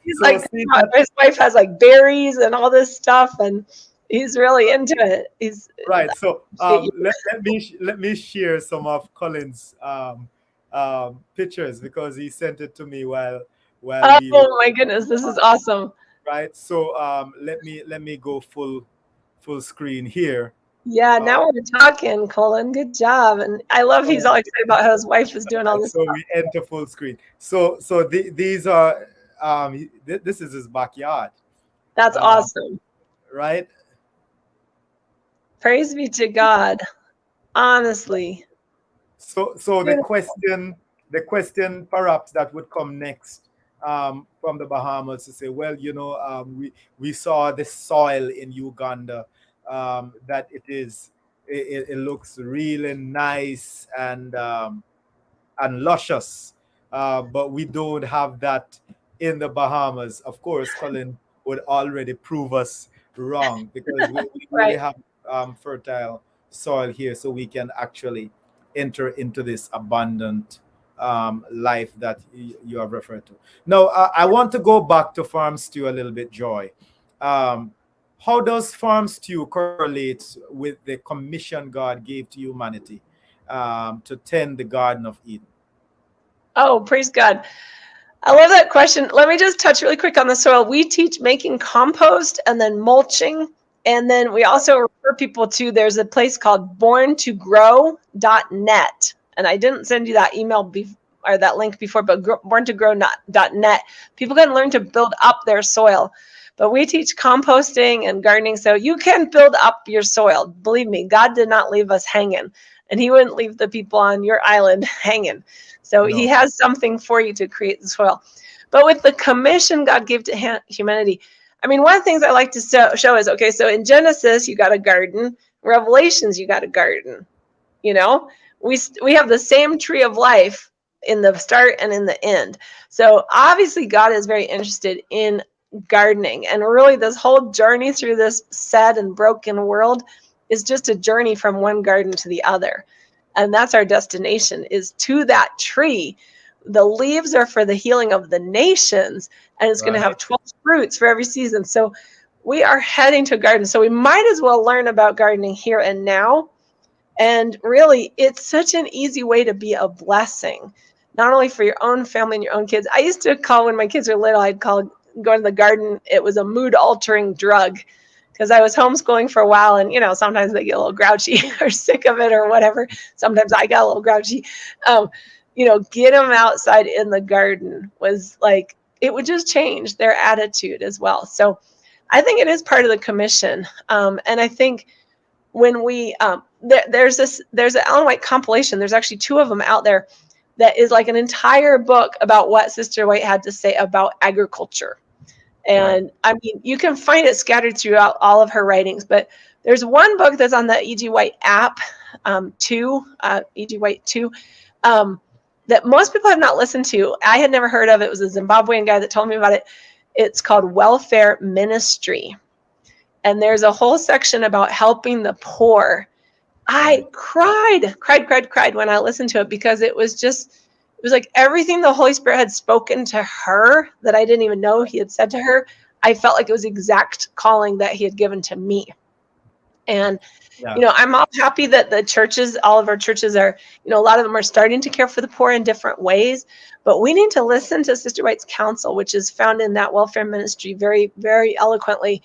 He's like, his wife has like berries and all this stuff, and he's really into it. He's
right. So let me share some of Colin's pictures, because he sent it to me while
my goodness, this is awesome.
Right. So let me go full screen here.
Yeah, now we're talking, Colin. Good job. And I love he's all excited about how his wife is doing all this
so
stuff.
We enter full screen. So these are this is his backyard.
That's awesome.
Right?
Praise be to God. Honestly.
So the question perhaps that would come next from the Bahamas to say, well, we saw the soil in Uganda, that it looks really nice and luscious, but we don't have that in the Bahamas. Of course, Colin would already prove us wrong, because we really have fertile soil here, so we can actually enter into this abundant life that you have referred to. Now, I want to go back to Farm Stew a little bit, Joy. How does farm stew correlate with the commission God gave to humanity to tend the Garden of Eden?
Oh, praise God. I love that question. Let me just touch really quick on the soil. We teach making compost and then mulching. And then we also refer people to, there's a place called borntogrow.net. And I didn't send you that email or that link before, but borntogrow.net. People can learn to build up their soil. But we teach composting and gardening, so you can build up your soil. Believe me, God did not leave us hanging, and he wouldn't leave the people on your island hanging. So he has something for you to create the soil. But with the commission God gave to humanity, I mean, one of the things I like to show is, okay, so in Genesis, you got a garden. Revelations, you got a garden. You know, we have the same tree of life in the start and in the end. So obviously God is very interested in gardening, and really this whole journey through this sad and broken world is just a journey from one garden to the other, and that's our destination, is to that tree. The leaves are for the healing of the nations, and it's going to have 12 fruits for every season. So we are heading to a garden, so we might as well learn about gardening here and now. And really, it's such an easy way to be a blessing, not only for your own family and your own kids. I used to call, when my kids were little, I'd call going to the garden, it was a mood altering drug, because I was homeschooling for a while, and sometimes they get a little grouchy or sick of it or whatever. Sometimes I got a little grouchy. Get them outside in the garden was like, it would just change their attitude as well. So I think it is part of the commission. And I think when we there's an Ellen White compilation, there's actually 2 of them out there, that is like an entire book about what Sister White had to say about agriculture. And I mean, you can find it scattered throughout all of her writings, but there's one book that's on the E.G. White app, E.G. White 2, that most people have not listened to. I had never heard of it. It was a Zimbabwean guy that told me about it. It's called Welfare Ministry. And there's a whole section about helping the poor. I cried when I listened to it, because it was like everything the Holy Spirit had spoken to her that I didn't even know he had said to her. I felt like it was exact calling that he had given to me. And, I'm all happy that the churches, all of our churches are, a lot of them are starting to care for the poor in different ways. But we need to listen to Sister White's counsel, which is found in that Welfare Ministry very, very eloquently,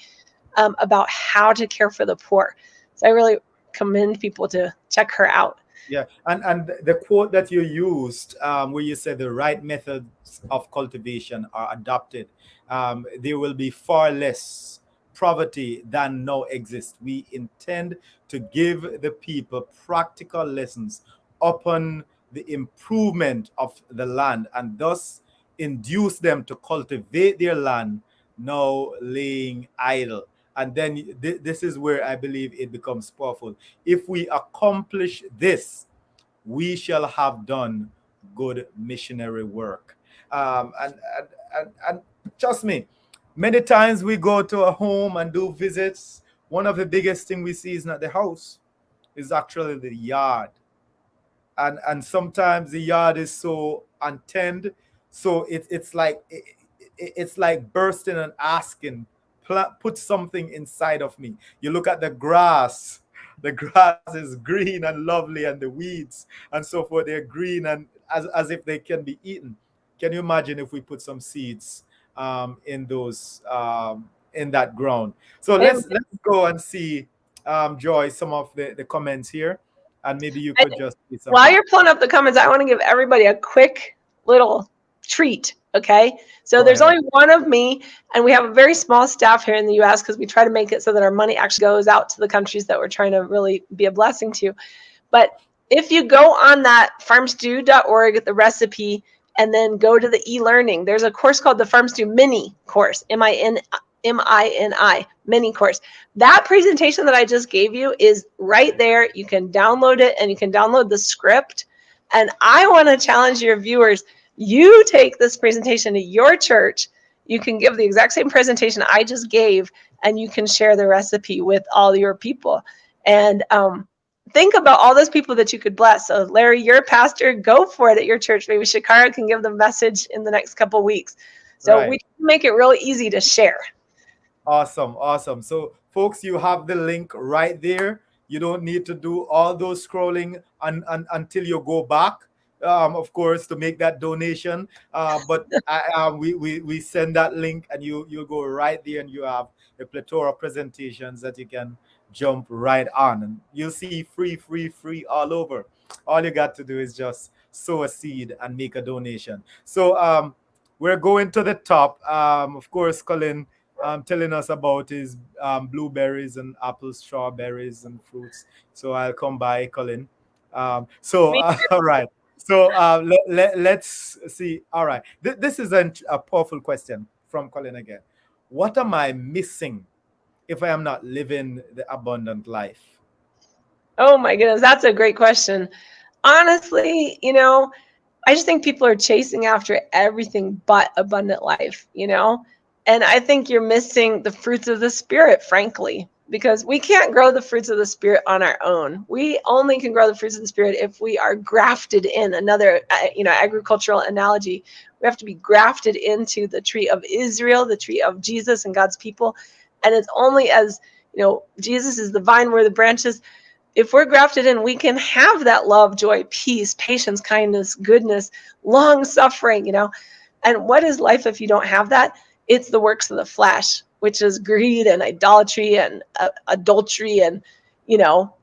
about how to care for the poor. So I really commend people to check her out.
Yeah, and the quote that you used, where you said the right methods of cultivation are adopted, there will be far less poverty than now exists. We intend to give the people practical lessons upon the improvement of the land, and thus induce them to cultivate their land, now laying idle. And then this is where I believe it becomes powerful. If we accomplish this, we shall have done good missionary work. And trust me, many times we go to a home and do visits. One of the biggest things we see is not the house, it's actually the yard. And sometimes the yard is so untended, so it's like bursting and asking, put something inside of me. You look at the grass is green and lovely, and the weeds and so forth, they're green and as if they can be eaten. Can you imagine if we put some seeds in those in that ground? So let's go and see, Joy, some of the comments here, and maybe you could just
while you're pulling up the comments, I want to give everybody a quick little treat. Okay, so there's only one of me, and we have a very small staff here in the U.S. because we try to make it so that our money actually goes out to the countries that we're trying to really be a blessing to. But if you go on that farmstew.org, the recipe, and then go to the e-learning, there's a course called the Farm Stew Mini course, MINI mini course. That presentation that I just gave you is right there. You can download it, and you can download the script. And I want to challenge your viewers. You take this presentation to your church. You can give the exact same presentation I just gave, and you can share the recipe with all your people. And think about all those people that you could bless. So Larry, you're a pastor, go for it at your church. Maybe Shakara can give the message in the next couple of weeks. So we can make it really easy to share.
Awesome, awesome. So, folks, you have the link right there. You don't need to do all those scrolling until you go back, of course, to make that donation. But we send that link, and you go right there, and you have a plethora of presentations that you can jump right on, and you'll see free, free, free all over. All you got to do is just sow a seed and make a donation. So we're going to the top. Of course, Colin telling us about his blueberries and apples, strawberries, and fruits. So I'll come by, Colin. All right. So let's see. All right. This is a powerful question from Colin again. What am I missing if I am not living the abundant life?
Oh my goodness, that's a great question. Honestly, I just think people are chasing after everything but abundant life, And I think you're missing the fruits of the Spirit, frankly, because we can't grow the fruits of the Spirit on our own. We only can grow the fruits of the Spirit if we are grafted in. Another, agricultural analogy. We have to be grafted into the tree of Israel, the tree of Jesus and God's people. And it's only as, Jesus is the vine, we're the branches. If we're grafted in, we can have that love, joy, peace, patience, kindness, goodness, long suffering, And what is life if you don't have that? It's the works of the flesh, which is greed and idolatry and adultery and,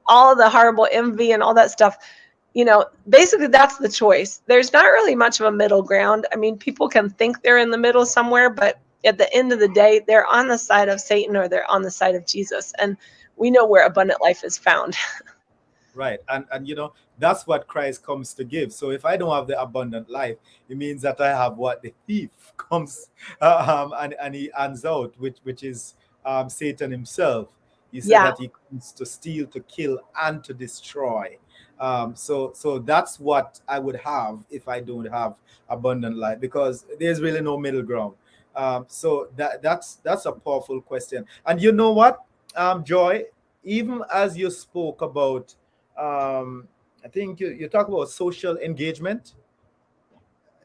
all the horrible envy and all that stuff. Basically that's the choice. There's not really much of a middle ground. I mean, people can think they're in the middle somewhere, but at the end of the day, they're on the side of Satan or they're on the side of Jesus. And we know where abundant life is found.
Right. And that's what Christ comes to give. So if I don't have the abundant life, it means that I have what the thief comes and he hands out, which is Satan himself. He said that he comes to steal, to kill, and to destroy. So that's what I would have if I don't have abundant life, because there's really no middle ground. So that's a powerful question. And you know what, Joy, even as you spoke about, I think you talk about social engagement.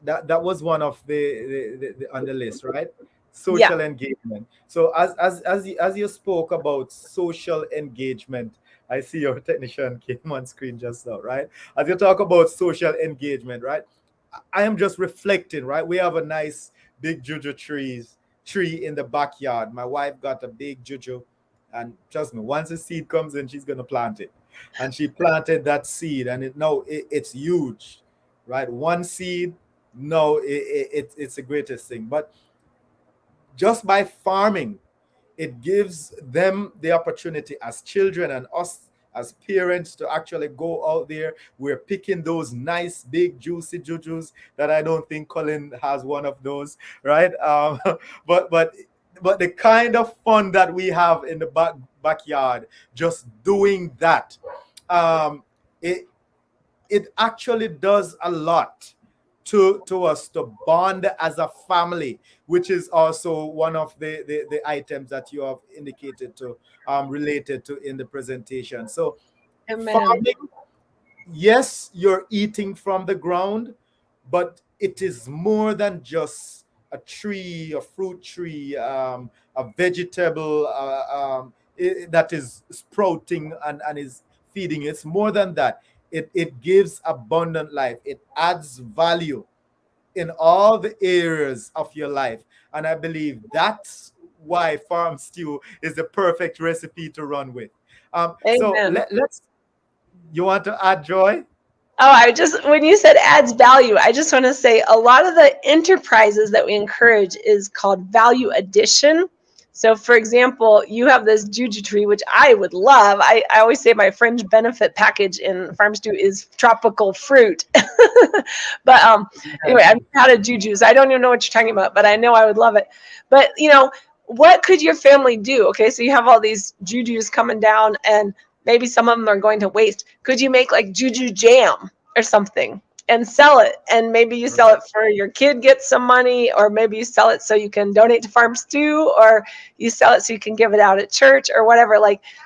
That was one of the on the list, right? Social engagement. So as you spoke about social engagement, I see your technician came on screen just now, right? As you talk about social engagement, right? I am just reflecting, right? We have a nice big juju tree in the backyard. My wife got a big juju, and trust me, once the seed comes in, she's gonna plant it. And she planted that seed, and it's huge, right? One seed, it's the greatest thing. But just by farming, it gives them the opportunity as children and us as parents to actually go out there. We're picking those nice big juicy jujus that I don't think Colin has one of those, right? But the kind of fun that we have in the backyard just doing that, it actually does a lot to us to bond as a family, which is also one of the items that you have indicated to related to in the presentation. So farming, yes, you're eating from the ground, but it is more than just a tree, a fruit tree, a vegetable that is sprouting and is feeding. It's more than that. It gives abundant life. It adds value in all the areas of your life. And I believe that's why Farm Stew is the perfect recipe to run with. So let's, you want to add, Joy?
Oh, when you said adds value, I just want to say a lot of the enterprises that we encourage is called value addition. So, for example, you have this juju tree, which I would love. I always say my fringe benefit package in Farm Stew is tropical fruit. But anyway, I'm out of jujus. I don't even know what you're talking about, but I know I would love it. But, what could your family do? Okay, so you have all these jujus coming down, and maybe some of them are going to waste. Could you make like juju jam or something and sell it? And maybe you sell it for your kid gets some money, or maybe you sell it so you can donate to Farm Stew, or you sell it so you can give it out at church or whatever.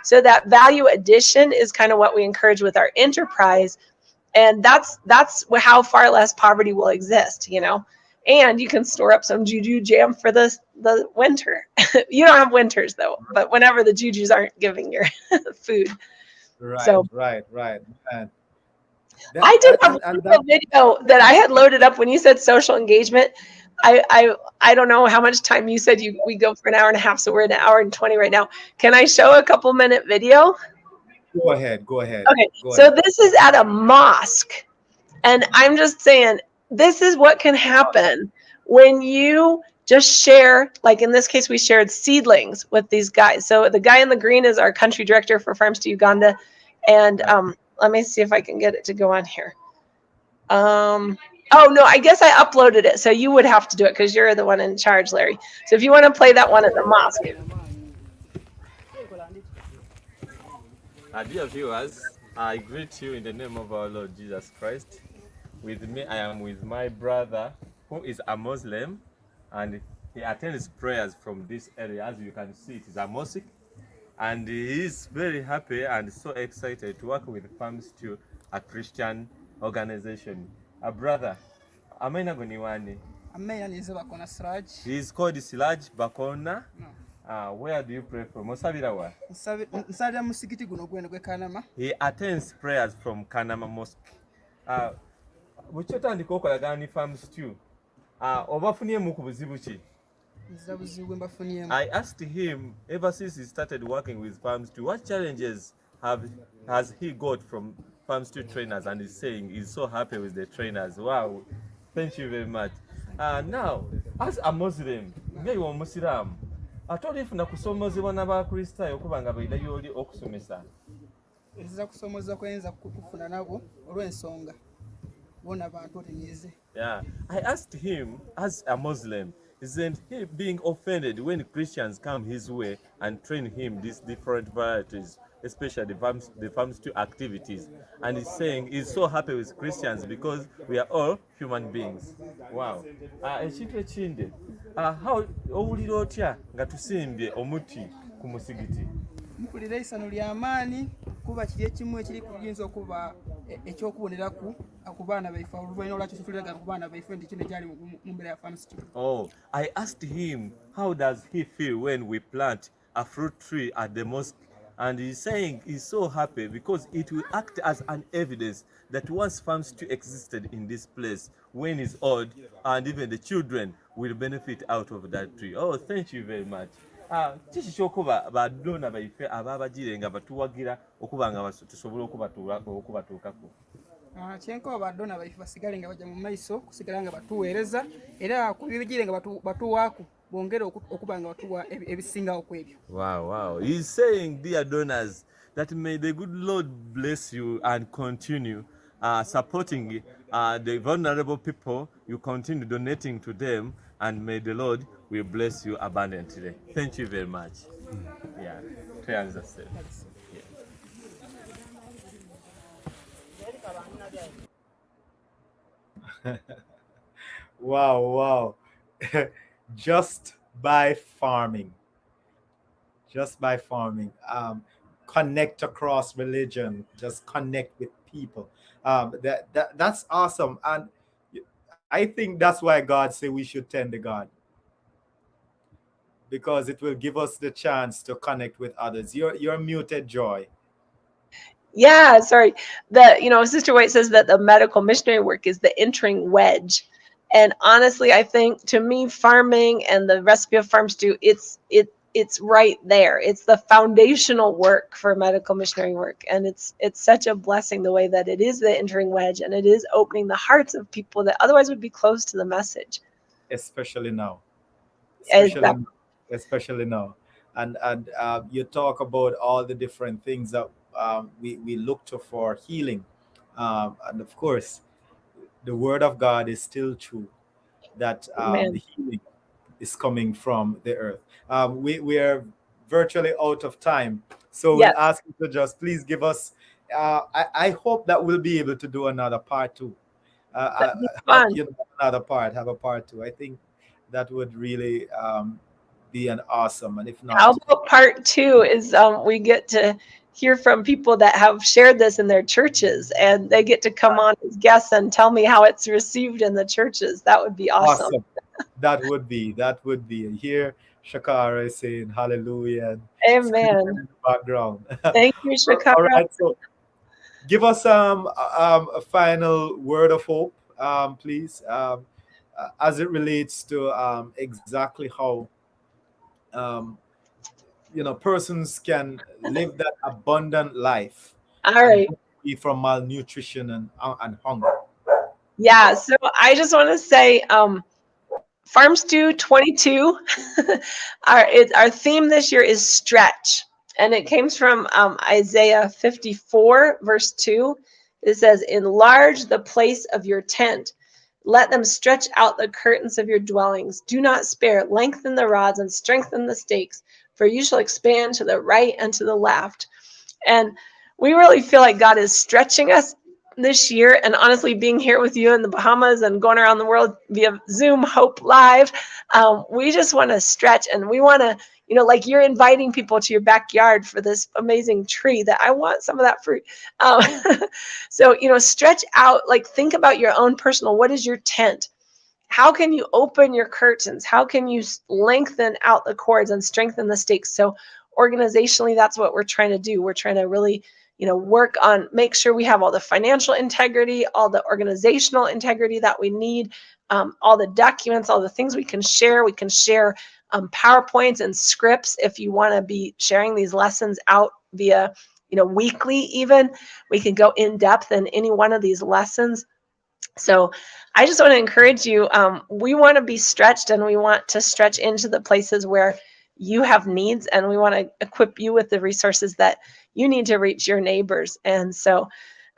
So that value addition is kind of what we encourage with our enterprise. And that's how far less poverty will exist. And you can store up some juju jam for the winter. You don't have winters though, but whenever the jujus aren't giving your food.
Right,
So
right, right. And
I
that
did have
and
a
that
video that I had loaded up when you said social engagement. I don't know how much time you said we go for an hour and a half, so we're at an hour and 20 right now. Can I show a couple minute video?
go ahead, go ahead,
Okay,
go
so
ahead.
this is at a mosque, and I'm just saying this is what can happen when you just share, like in this case, we shared seedlings with these guys. So the guy in the green is our country director for Farms to Uganda. And let me see if I can get it to go on here. Oh no, I guess I uploaded it. So you would have to do it because you're the one in charge, Larry. So if you want to play that one at the mosque.
Dear viewers, I greet you in the name of our Lord Jesus Christ. With me, I am with my brother who is a Muslim, and he attends prayers from this area. As you can see, it is a mosque, and he is very happy and so excited to work with Farms to a Christian organization. A brother, Amena Goniwani. He is called Siraj Bakona. Where do you pray from? He attends prayers from Kanama Mosque. Bukyotandika okolagana ne Farms stew. Obafuniyemu ku buzibu ki? I asked him ever since he started working with Farms stew, what challenges has he got from Farms stew trainers, and he's saying he's so happy with the trainers. Wow, thank you very much. Now, as a Muslim, nga iwe Omusiraamu, atolifuna kusomozebwa n'Abakristaayo okuba nga baida yoli okusomesa.
Eziza kusomoza kwenza kufuna nabo olw'ensonga bona abantu otenize.
Yeah, I asked him, as a Muslim, isn't he being offended when Christians come his way and train him these different varieties, especially the farms to activities? And he's saying he's so happy with Christians because we are all human beings. Wow. Ekintu ekindi, how owulira otya nga tusimbye omuti ku musigiti?
Mpulira isano ly'amaani kuba kiri ekimu ekiri kuyinza okuba ekyokuboneraku ku baana baife oluvannyuma lwakyo kituliraga ku baana baife nti kino gyali mu mbeera ya Farms stew.
Oh, I asked him how does he feel when we plant a fruit tree at the mosque, and he's saying he's so happy because it will act as an evidence that once Farms stew existed in this place, when it's old, and even the children will benefit out of that tree. Oh, thank you very much. Kiki kyokuba badona baife ababagire nga batuwagira okuba nga tusobola okubatuukako?
Kyenkoba badona baife basigale nga bajja mu maiso kusigala nga batuweereza era ku bibigire nga batuwaako bongere okuba nga batuwa ebisingawo ku ebyo.
Wow. He's saying, dear donors, that may the good Lord bless you and continue supporting the vulnerable people. You continue donating to them, and may the Lord will bless you abundantly. Thank you very much. Yeah, to understand.
Wow. Just by farming, connect across religion, just connect with people. That's awesome. And I think that's why God said we should tend to God, because it will give us the chance to connect with others. You're muted, Joy.
Yeah, sorry. Sister White says that the medical missionary work is the entering wedge. And honestly, I think to me, farming and the recipe of Farms stew, it's right there. It's the foundational work for medical missionary work. And it's such a blessing the way that it is the entering wedge, and it is opening the hearts of people that otherwise would be close to the message.
Especially now. And you talk about all the different things that we look to for healing. And of course, the word of God is still true, that the healing is coming from the earth. We are virtually out of time, so we'll ask you to just please give us. I hope that we'll be able to do another part 2. Have a part 2. I think that would really be an awesome. And if not,
how about part 2 is we get to hear from people that have shared this in their churches, and they get to come on as guests and tell me how it's received in the churches. That would be awesome.
That would be. Here Shakara is saying hallelujah and screaming
Amen.
in the background.
Thank you, Shakara.
All right, so give us a final word of hope, please, as it relates to exactly how persons can live that abundant life.
All right.
Be from malnutrition and hunger.
Yeah. So I just want to say, Farm Stew 22. Our theme this year is stretch, and it comes from Isaiah 54 verse 2. It says, "Enlarge the place of your tent. Let them stretch out the curtains of your dwellings. Do not spare. Lengthen the rods and strengthen the stakes, for you shall expand to the right and to the left." And we really feel like God is stretching us this year. And honestly, being here with you in the Bahamas and going around the world via Zoom, Hope Live, we just want to stretch, and we want to, like you're inviting people to your backyard for this amazing tree that I want some of that fruit. So, stretch out, like think about your own personal, what is your tent? How can you open your curtains? How can you lengthen out the cords and strengthen the stakes? So organizationally, that's what we're trying to do. We're trying to really, work on, make sure we have all the financial integrity, all the organizational integrity that we need, all the documents, all the things we can share. We can share PowerPoints and scripts if you want to be sharing these lessons out via, weekly even. We can go in depth in any one of these lessons. So I just want to encourage you. We want to be stretched, and we want to stretch into the places where you have needs, and we want to equip you with the resources that you need to reach your neighbors. And so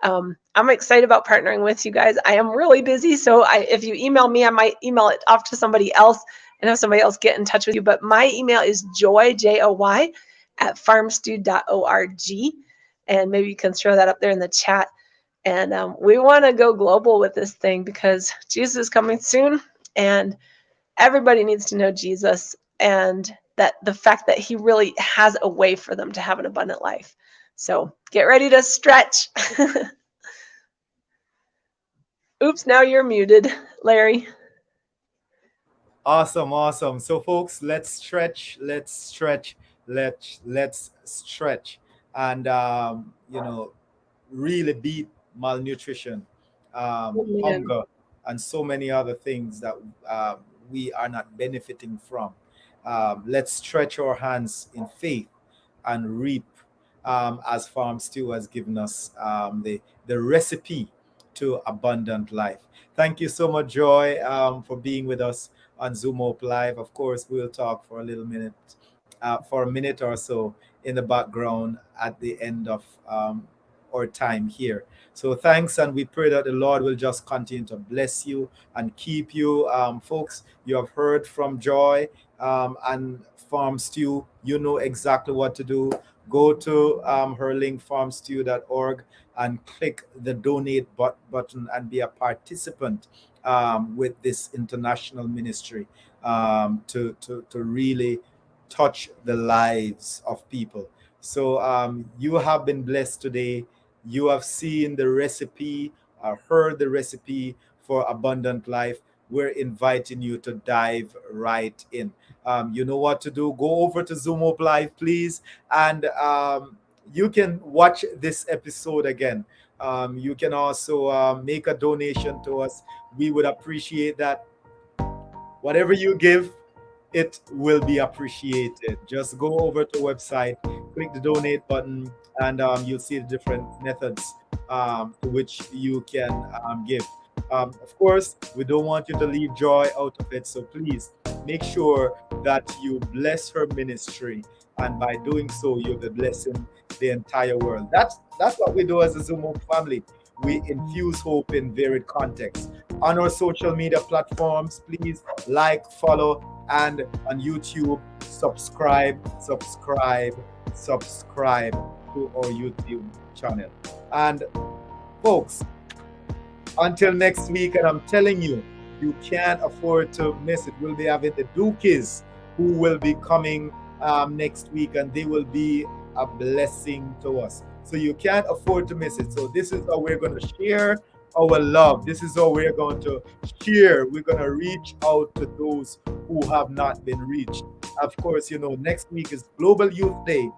I'm excited about partnering with you guys. I am really busy, so if you email me, I might email it off to somebody else and have somebody else get in touch with you. But my email is joy, Joy, at farmstew.org. And maybe you can throw that up there in the chat. And we want to go global with this thing because Jesus is coming soon, and everybody needs to know Jesus, and that the fact that he really has a way for them to have an abundant life. So get ready to stretch. Oops, now you're muted, Larry.
Awesome. So folks, let's stretch, and really beat malnutrition, hunger, and so many other things that we are not benefiting from. Let's stretch our hands in faith and reap, as Farm Stew has given us the recipe to abundant life. Thank you so much, Joy, for being with us on Zoom Hope Live. Of course, we'll talk for a minute or so in the background at the end of our time here. So thanks, and we pray that the Lord will just continue to bless you and keep you. Folks, you have heard from Joy and Farm Stew. You know exactly what to do. Go to her link, farmstew.org, and click the donate button and be a participant with this international ministry to really touch the lives of people. So you have been blessed today. You have seen the recipe, heard the recipe for abundant life. We're inviting you to dive right in. You know what to do. Go over to Zoom Hope Live, please, and you can watch this episode again. You can also make a donation to us. We would appreciate that. Whatever you give, it will be appreciated. Just go over to the website, click the donate button, and you'll see the different methods to which you can give. Of course, we don't want you to leave Joy out of it, so please make sure that you bless her ministry, and by doing so, you'll be blessing the entire world. That's what we do as a Zoom Hope family. We infuse hope in varied contexts. On our social media platforms, please like, follow, and on YouTube, subscribe to our YouTube channel. And folks, until next week, and I'm telling you, you can't afford to miss it. We'll be having the Dookies who will be coming next week, and they will be a blessing to us. So you can't afford to miss it. So this is how we're going to share our love. This is how we're going to share. We're going to reach out to those who have not been reached. Of course, next week is Global Youth Day,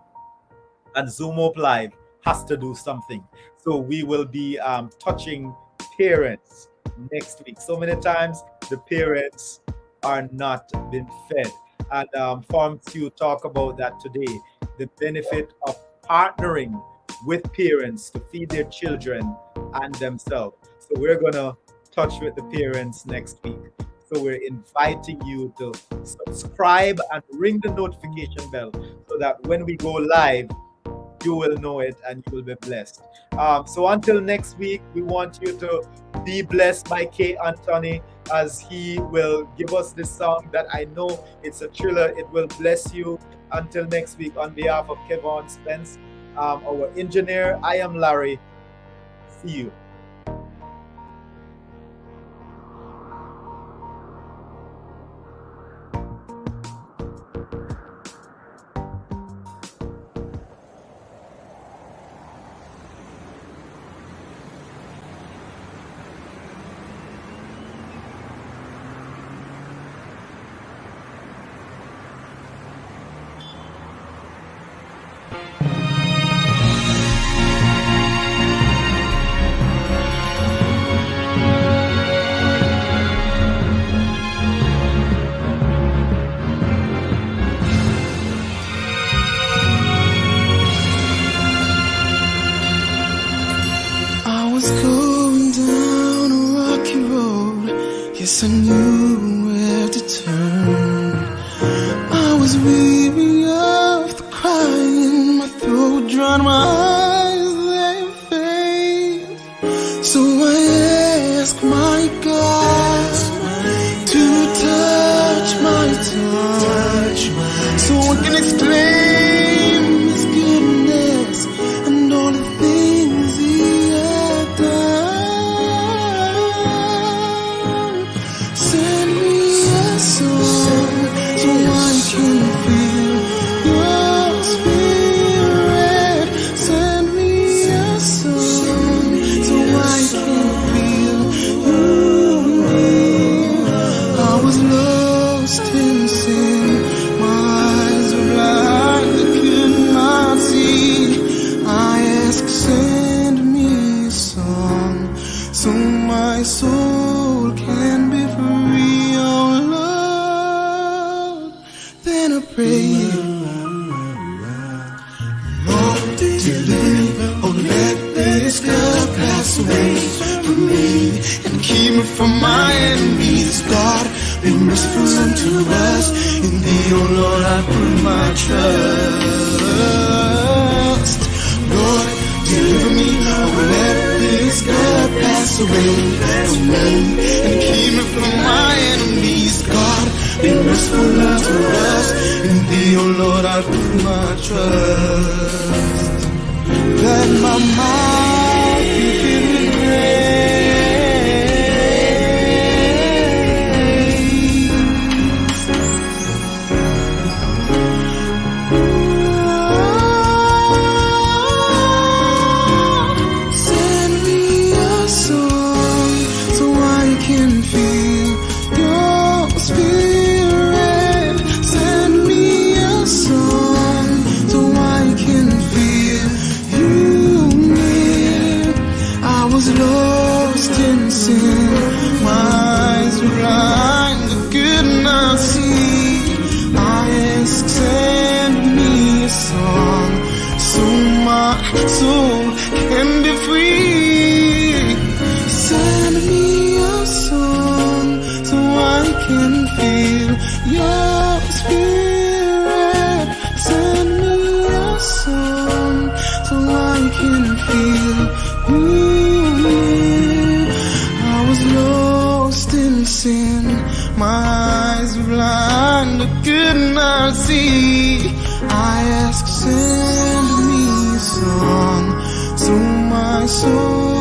and Zoom Up Live has to do something. So we will be touching parents next week. So many times the parents are not being fed. And Farm Stew talk about that today, the benefit of partnering with parents to feed their children and themselves. So we're going to touch with the parents next week. So we're inviting you to subscribe and ring the notification bell so that when we go live, you will know it and you will be blessed. So until next week, we want you to be blessed by K. Anthony as he will give us this song that I know it's a thriller. It will bless you. Until next week, on behalf of Kevon Spence, our engineer, I am Larry. See you.
Yes, I knew where to turn. I was weary of the crying in my throat, drying my eyes, they fade. So I asked my God to touch my touch, so I can exclaim His goodness and all the things He had done. Send me a song so I can feel Your spirit. Send me a song so I can feel You near. I was lost in sin, my eyes were blind, I could not see. I asked, send me a song so my soul can be free, oh Lord. Then I prayed, Lord, deliver me, oh let this cup pass away from me, and keep me from my enemies. God, be merciful unto us. In Thee, oh Lord, I put my trust. Lord, deliver me, oh let this cup pass away from me, and keep me from my enemies. God, be merciful unto us. In Thee, oh Lord, I put my trust. That my mouth be filled with praise. Send me a song so I can feel Your spirit. Send me a song so I can feel You near. I was lost in sin, my eyes were blind, I could not see. I asked, send me a song so my soul can be free. Send me a song so I can feel Your spirit. Send me a song so I can feel You near. I was lost in sin, my eyes were blind, I could not see. I asked, send me a song so my soul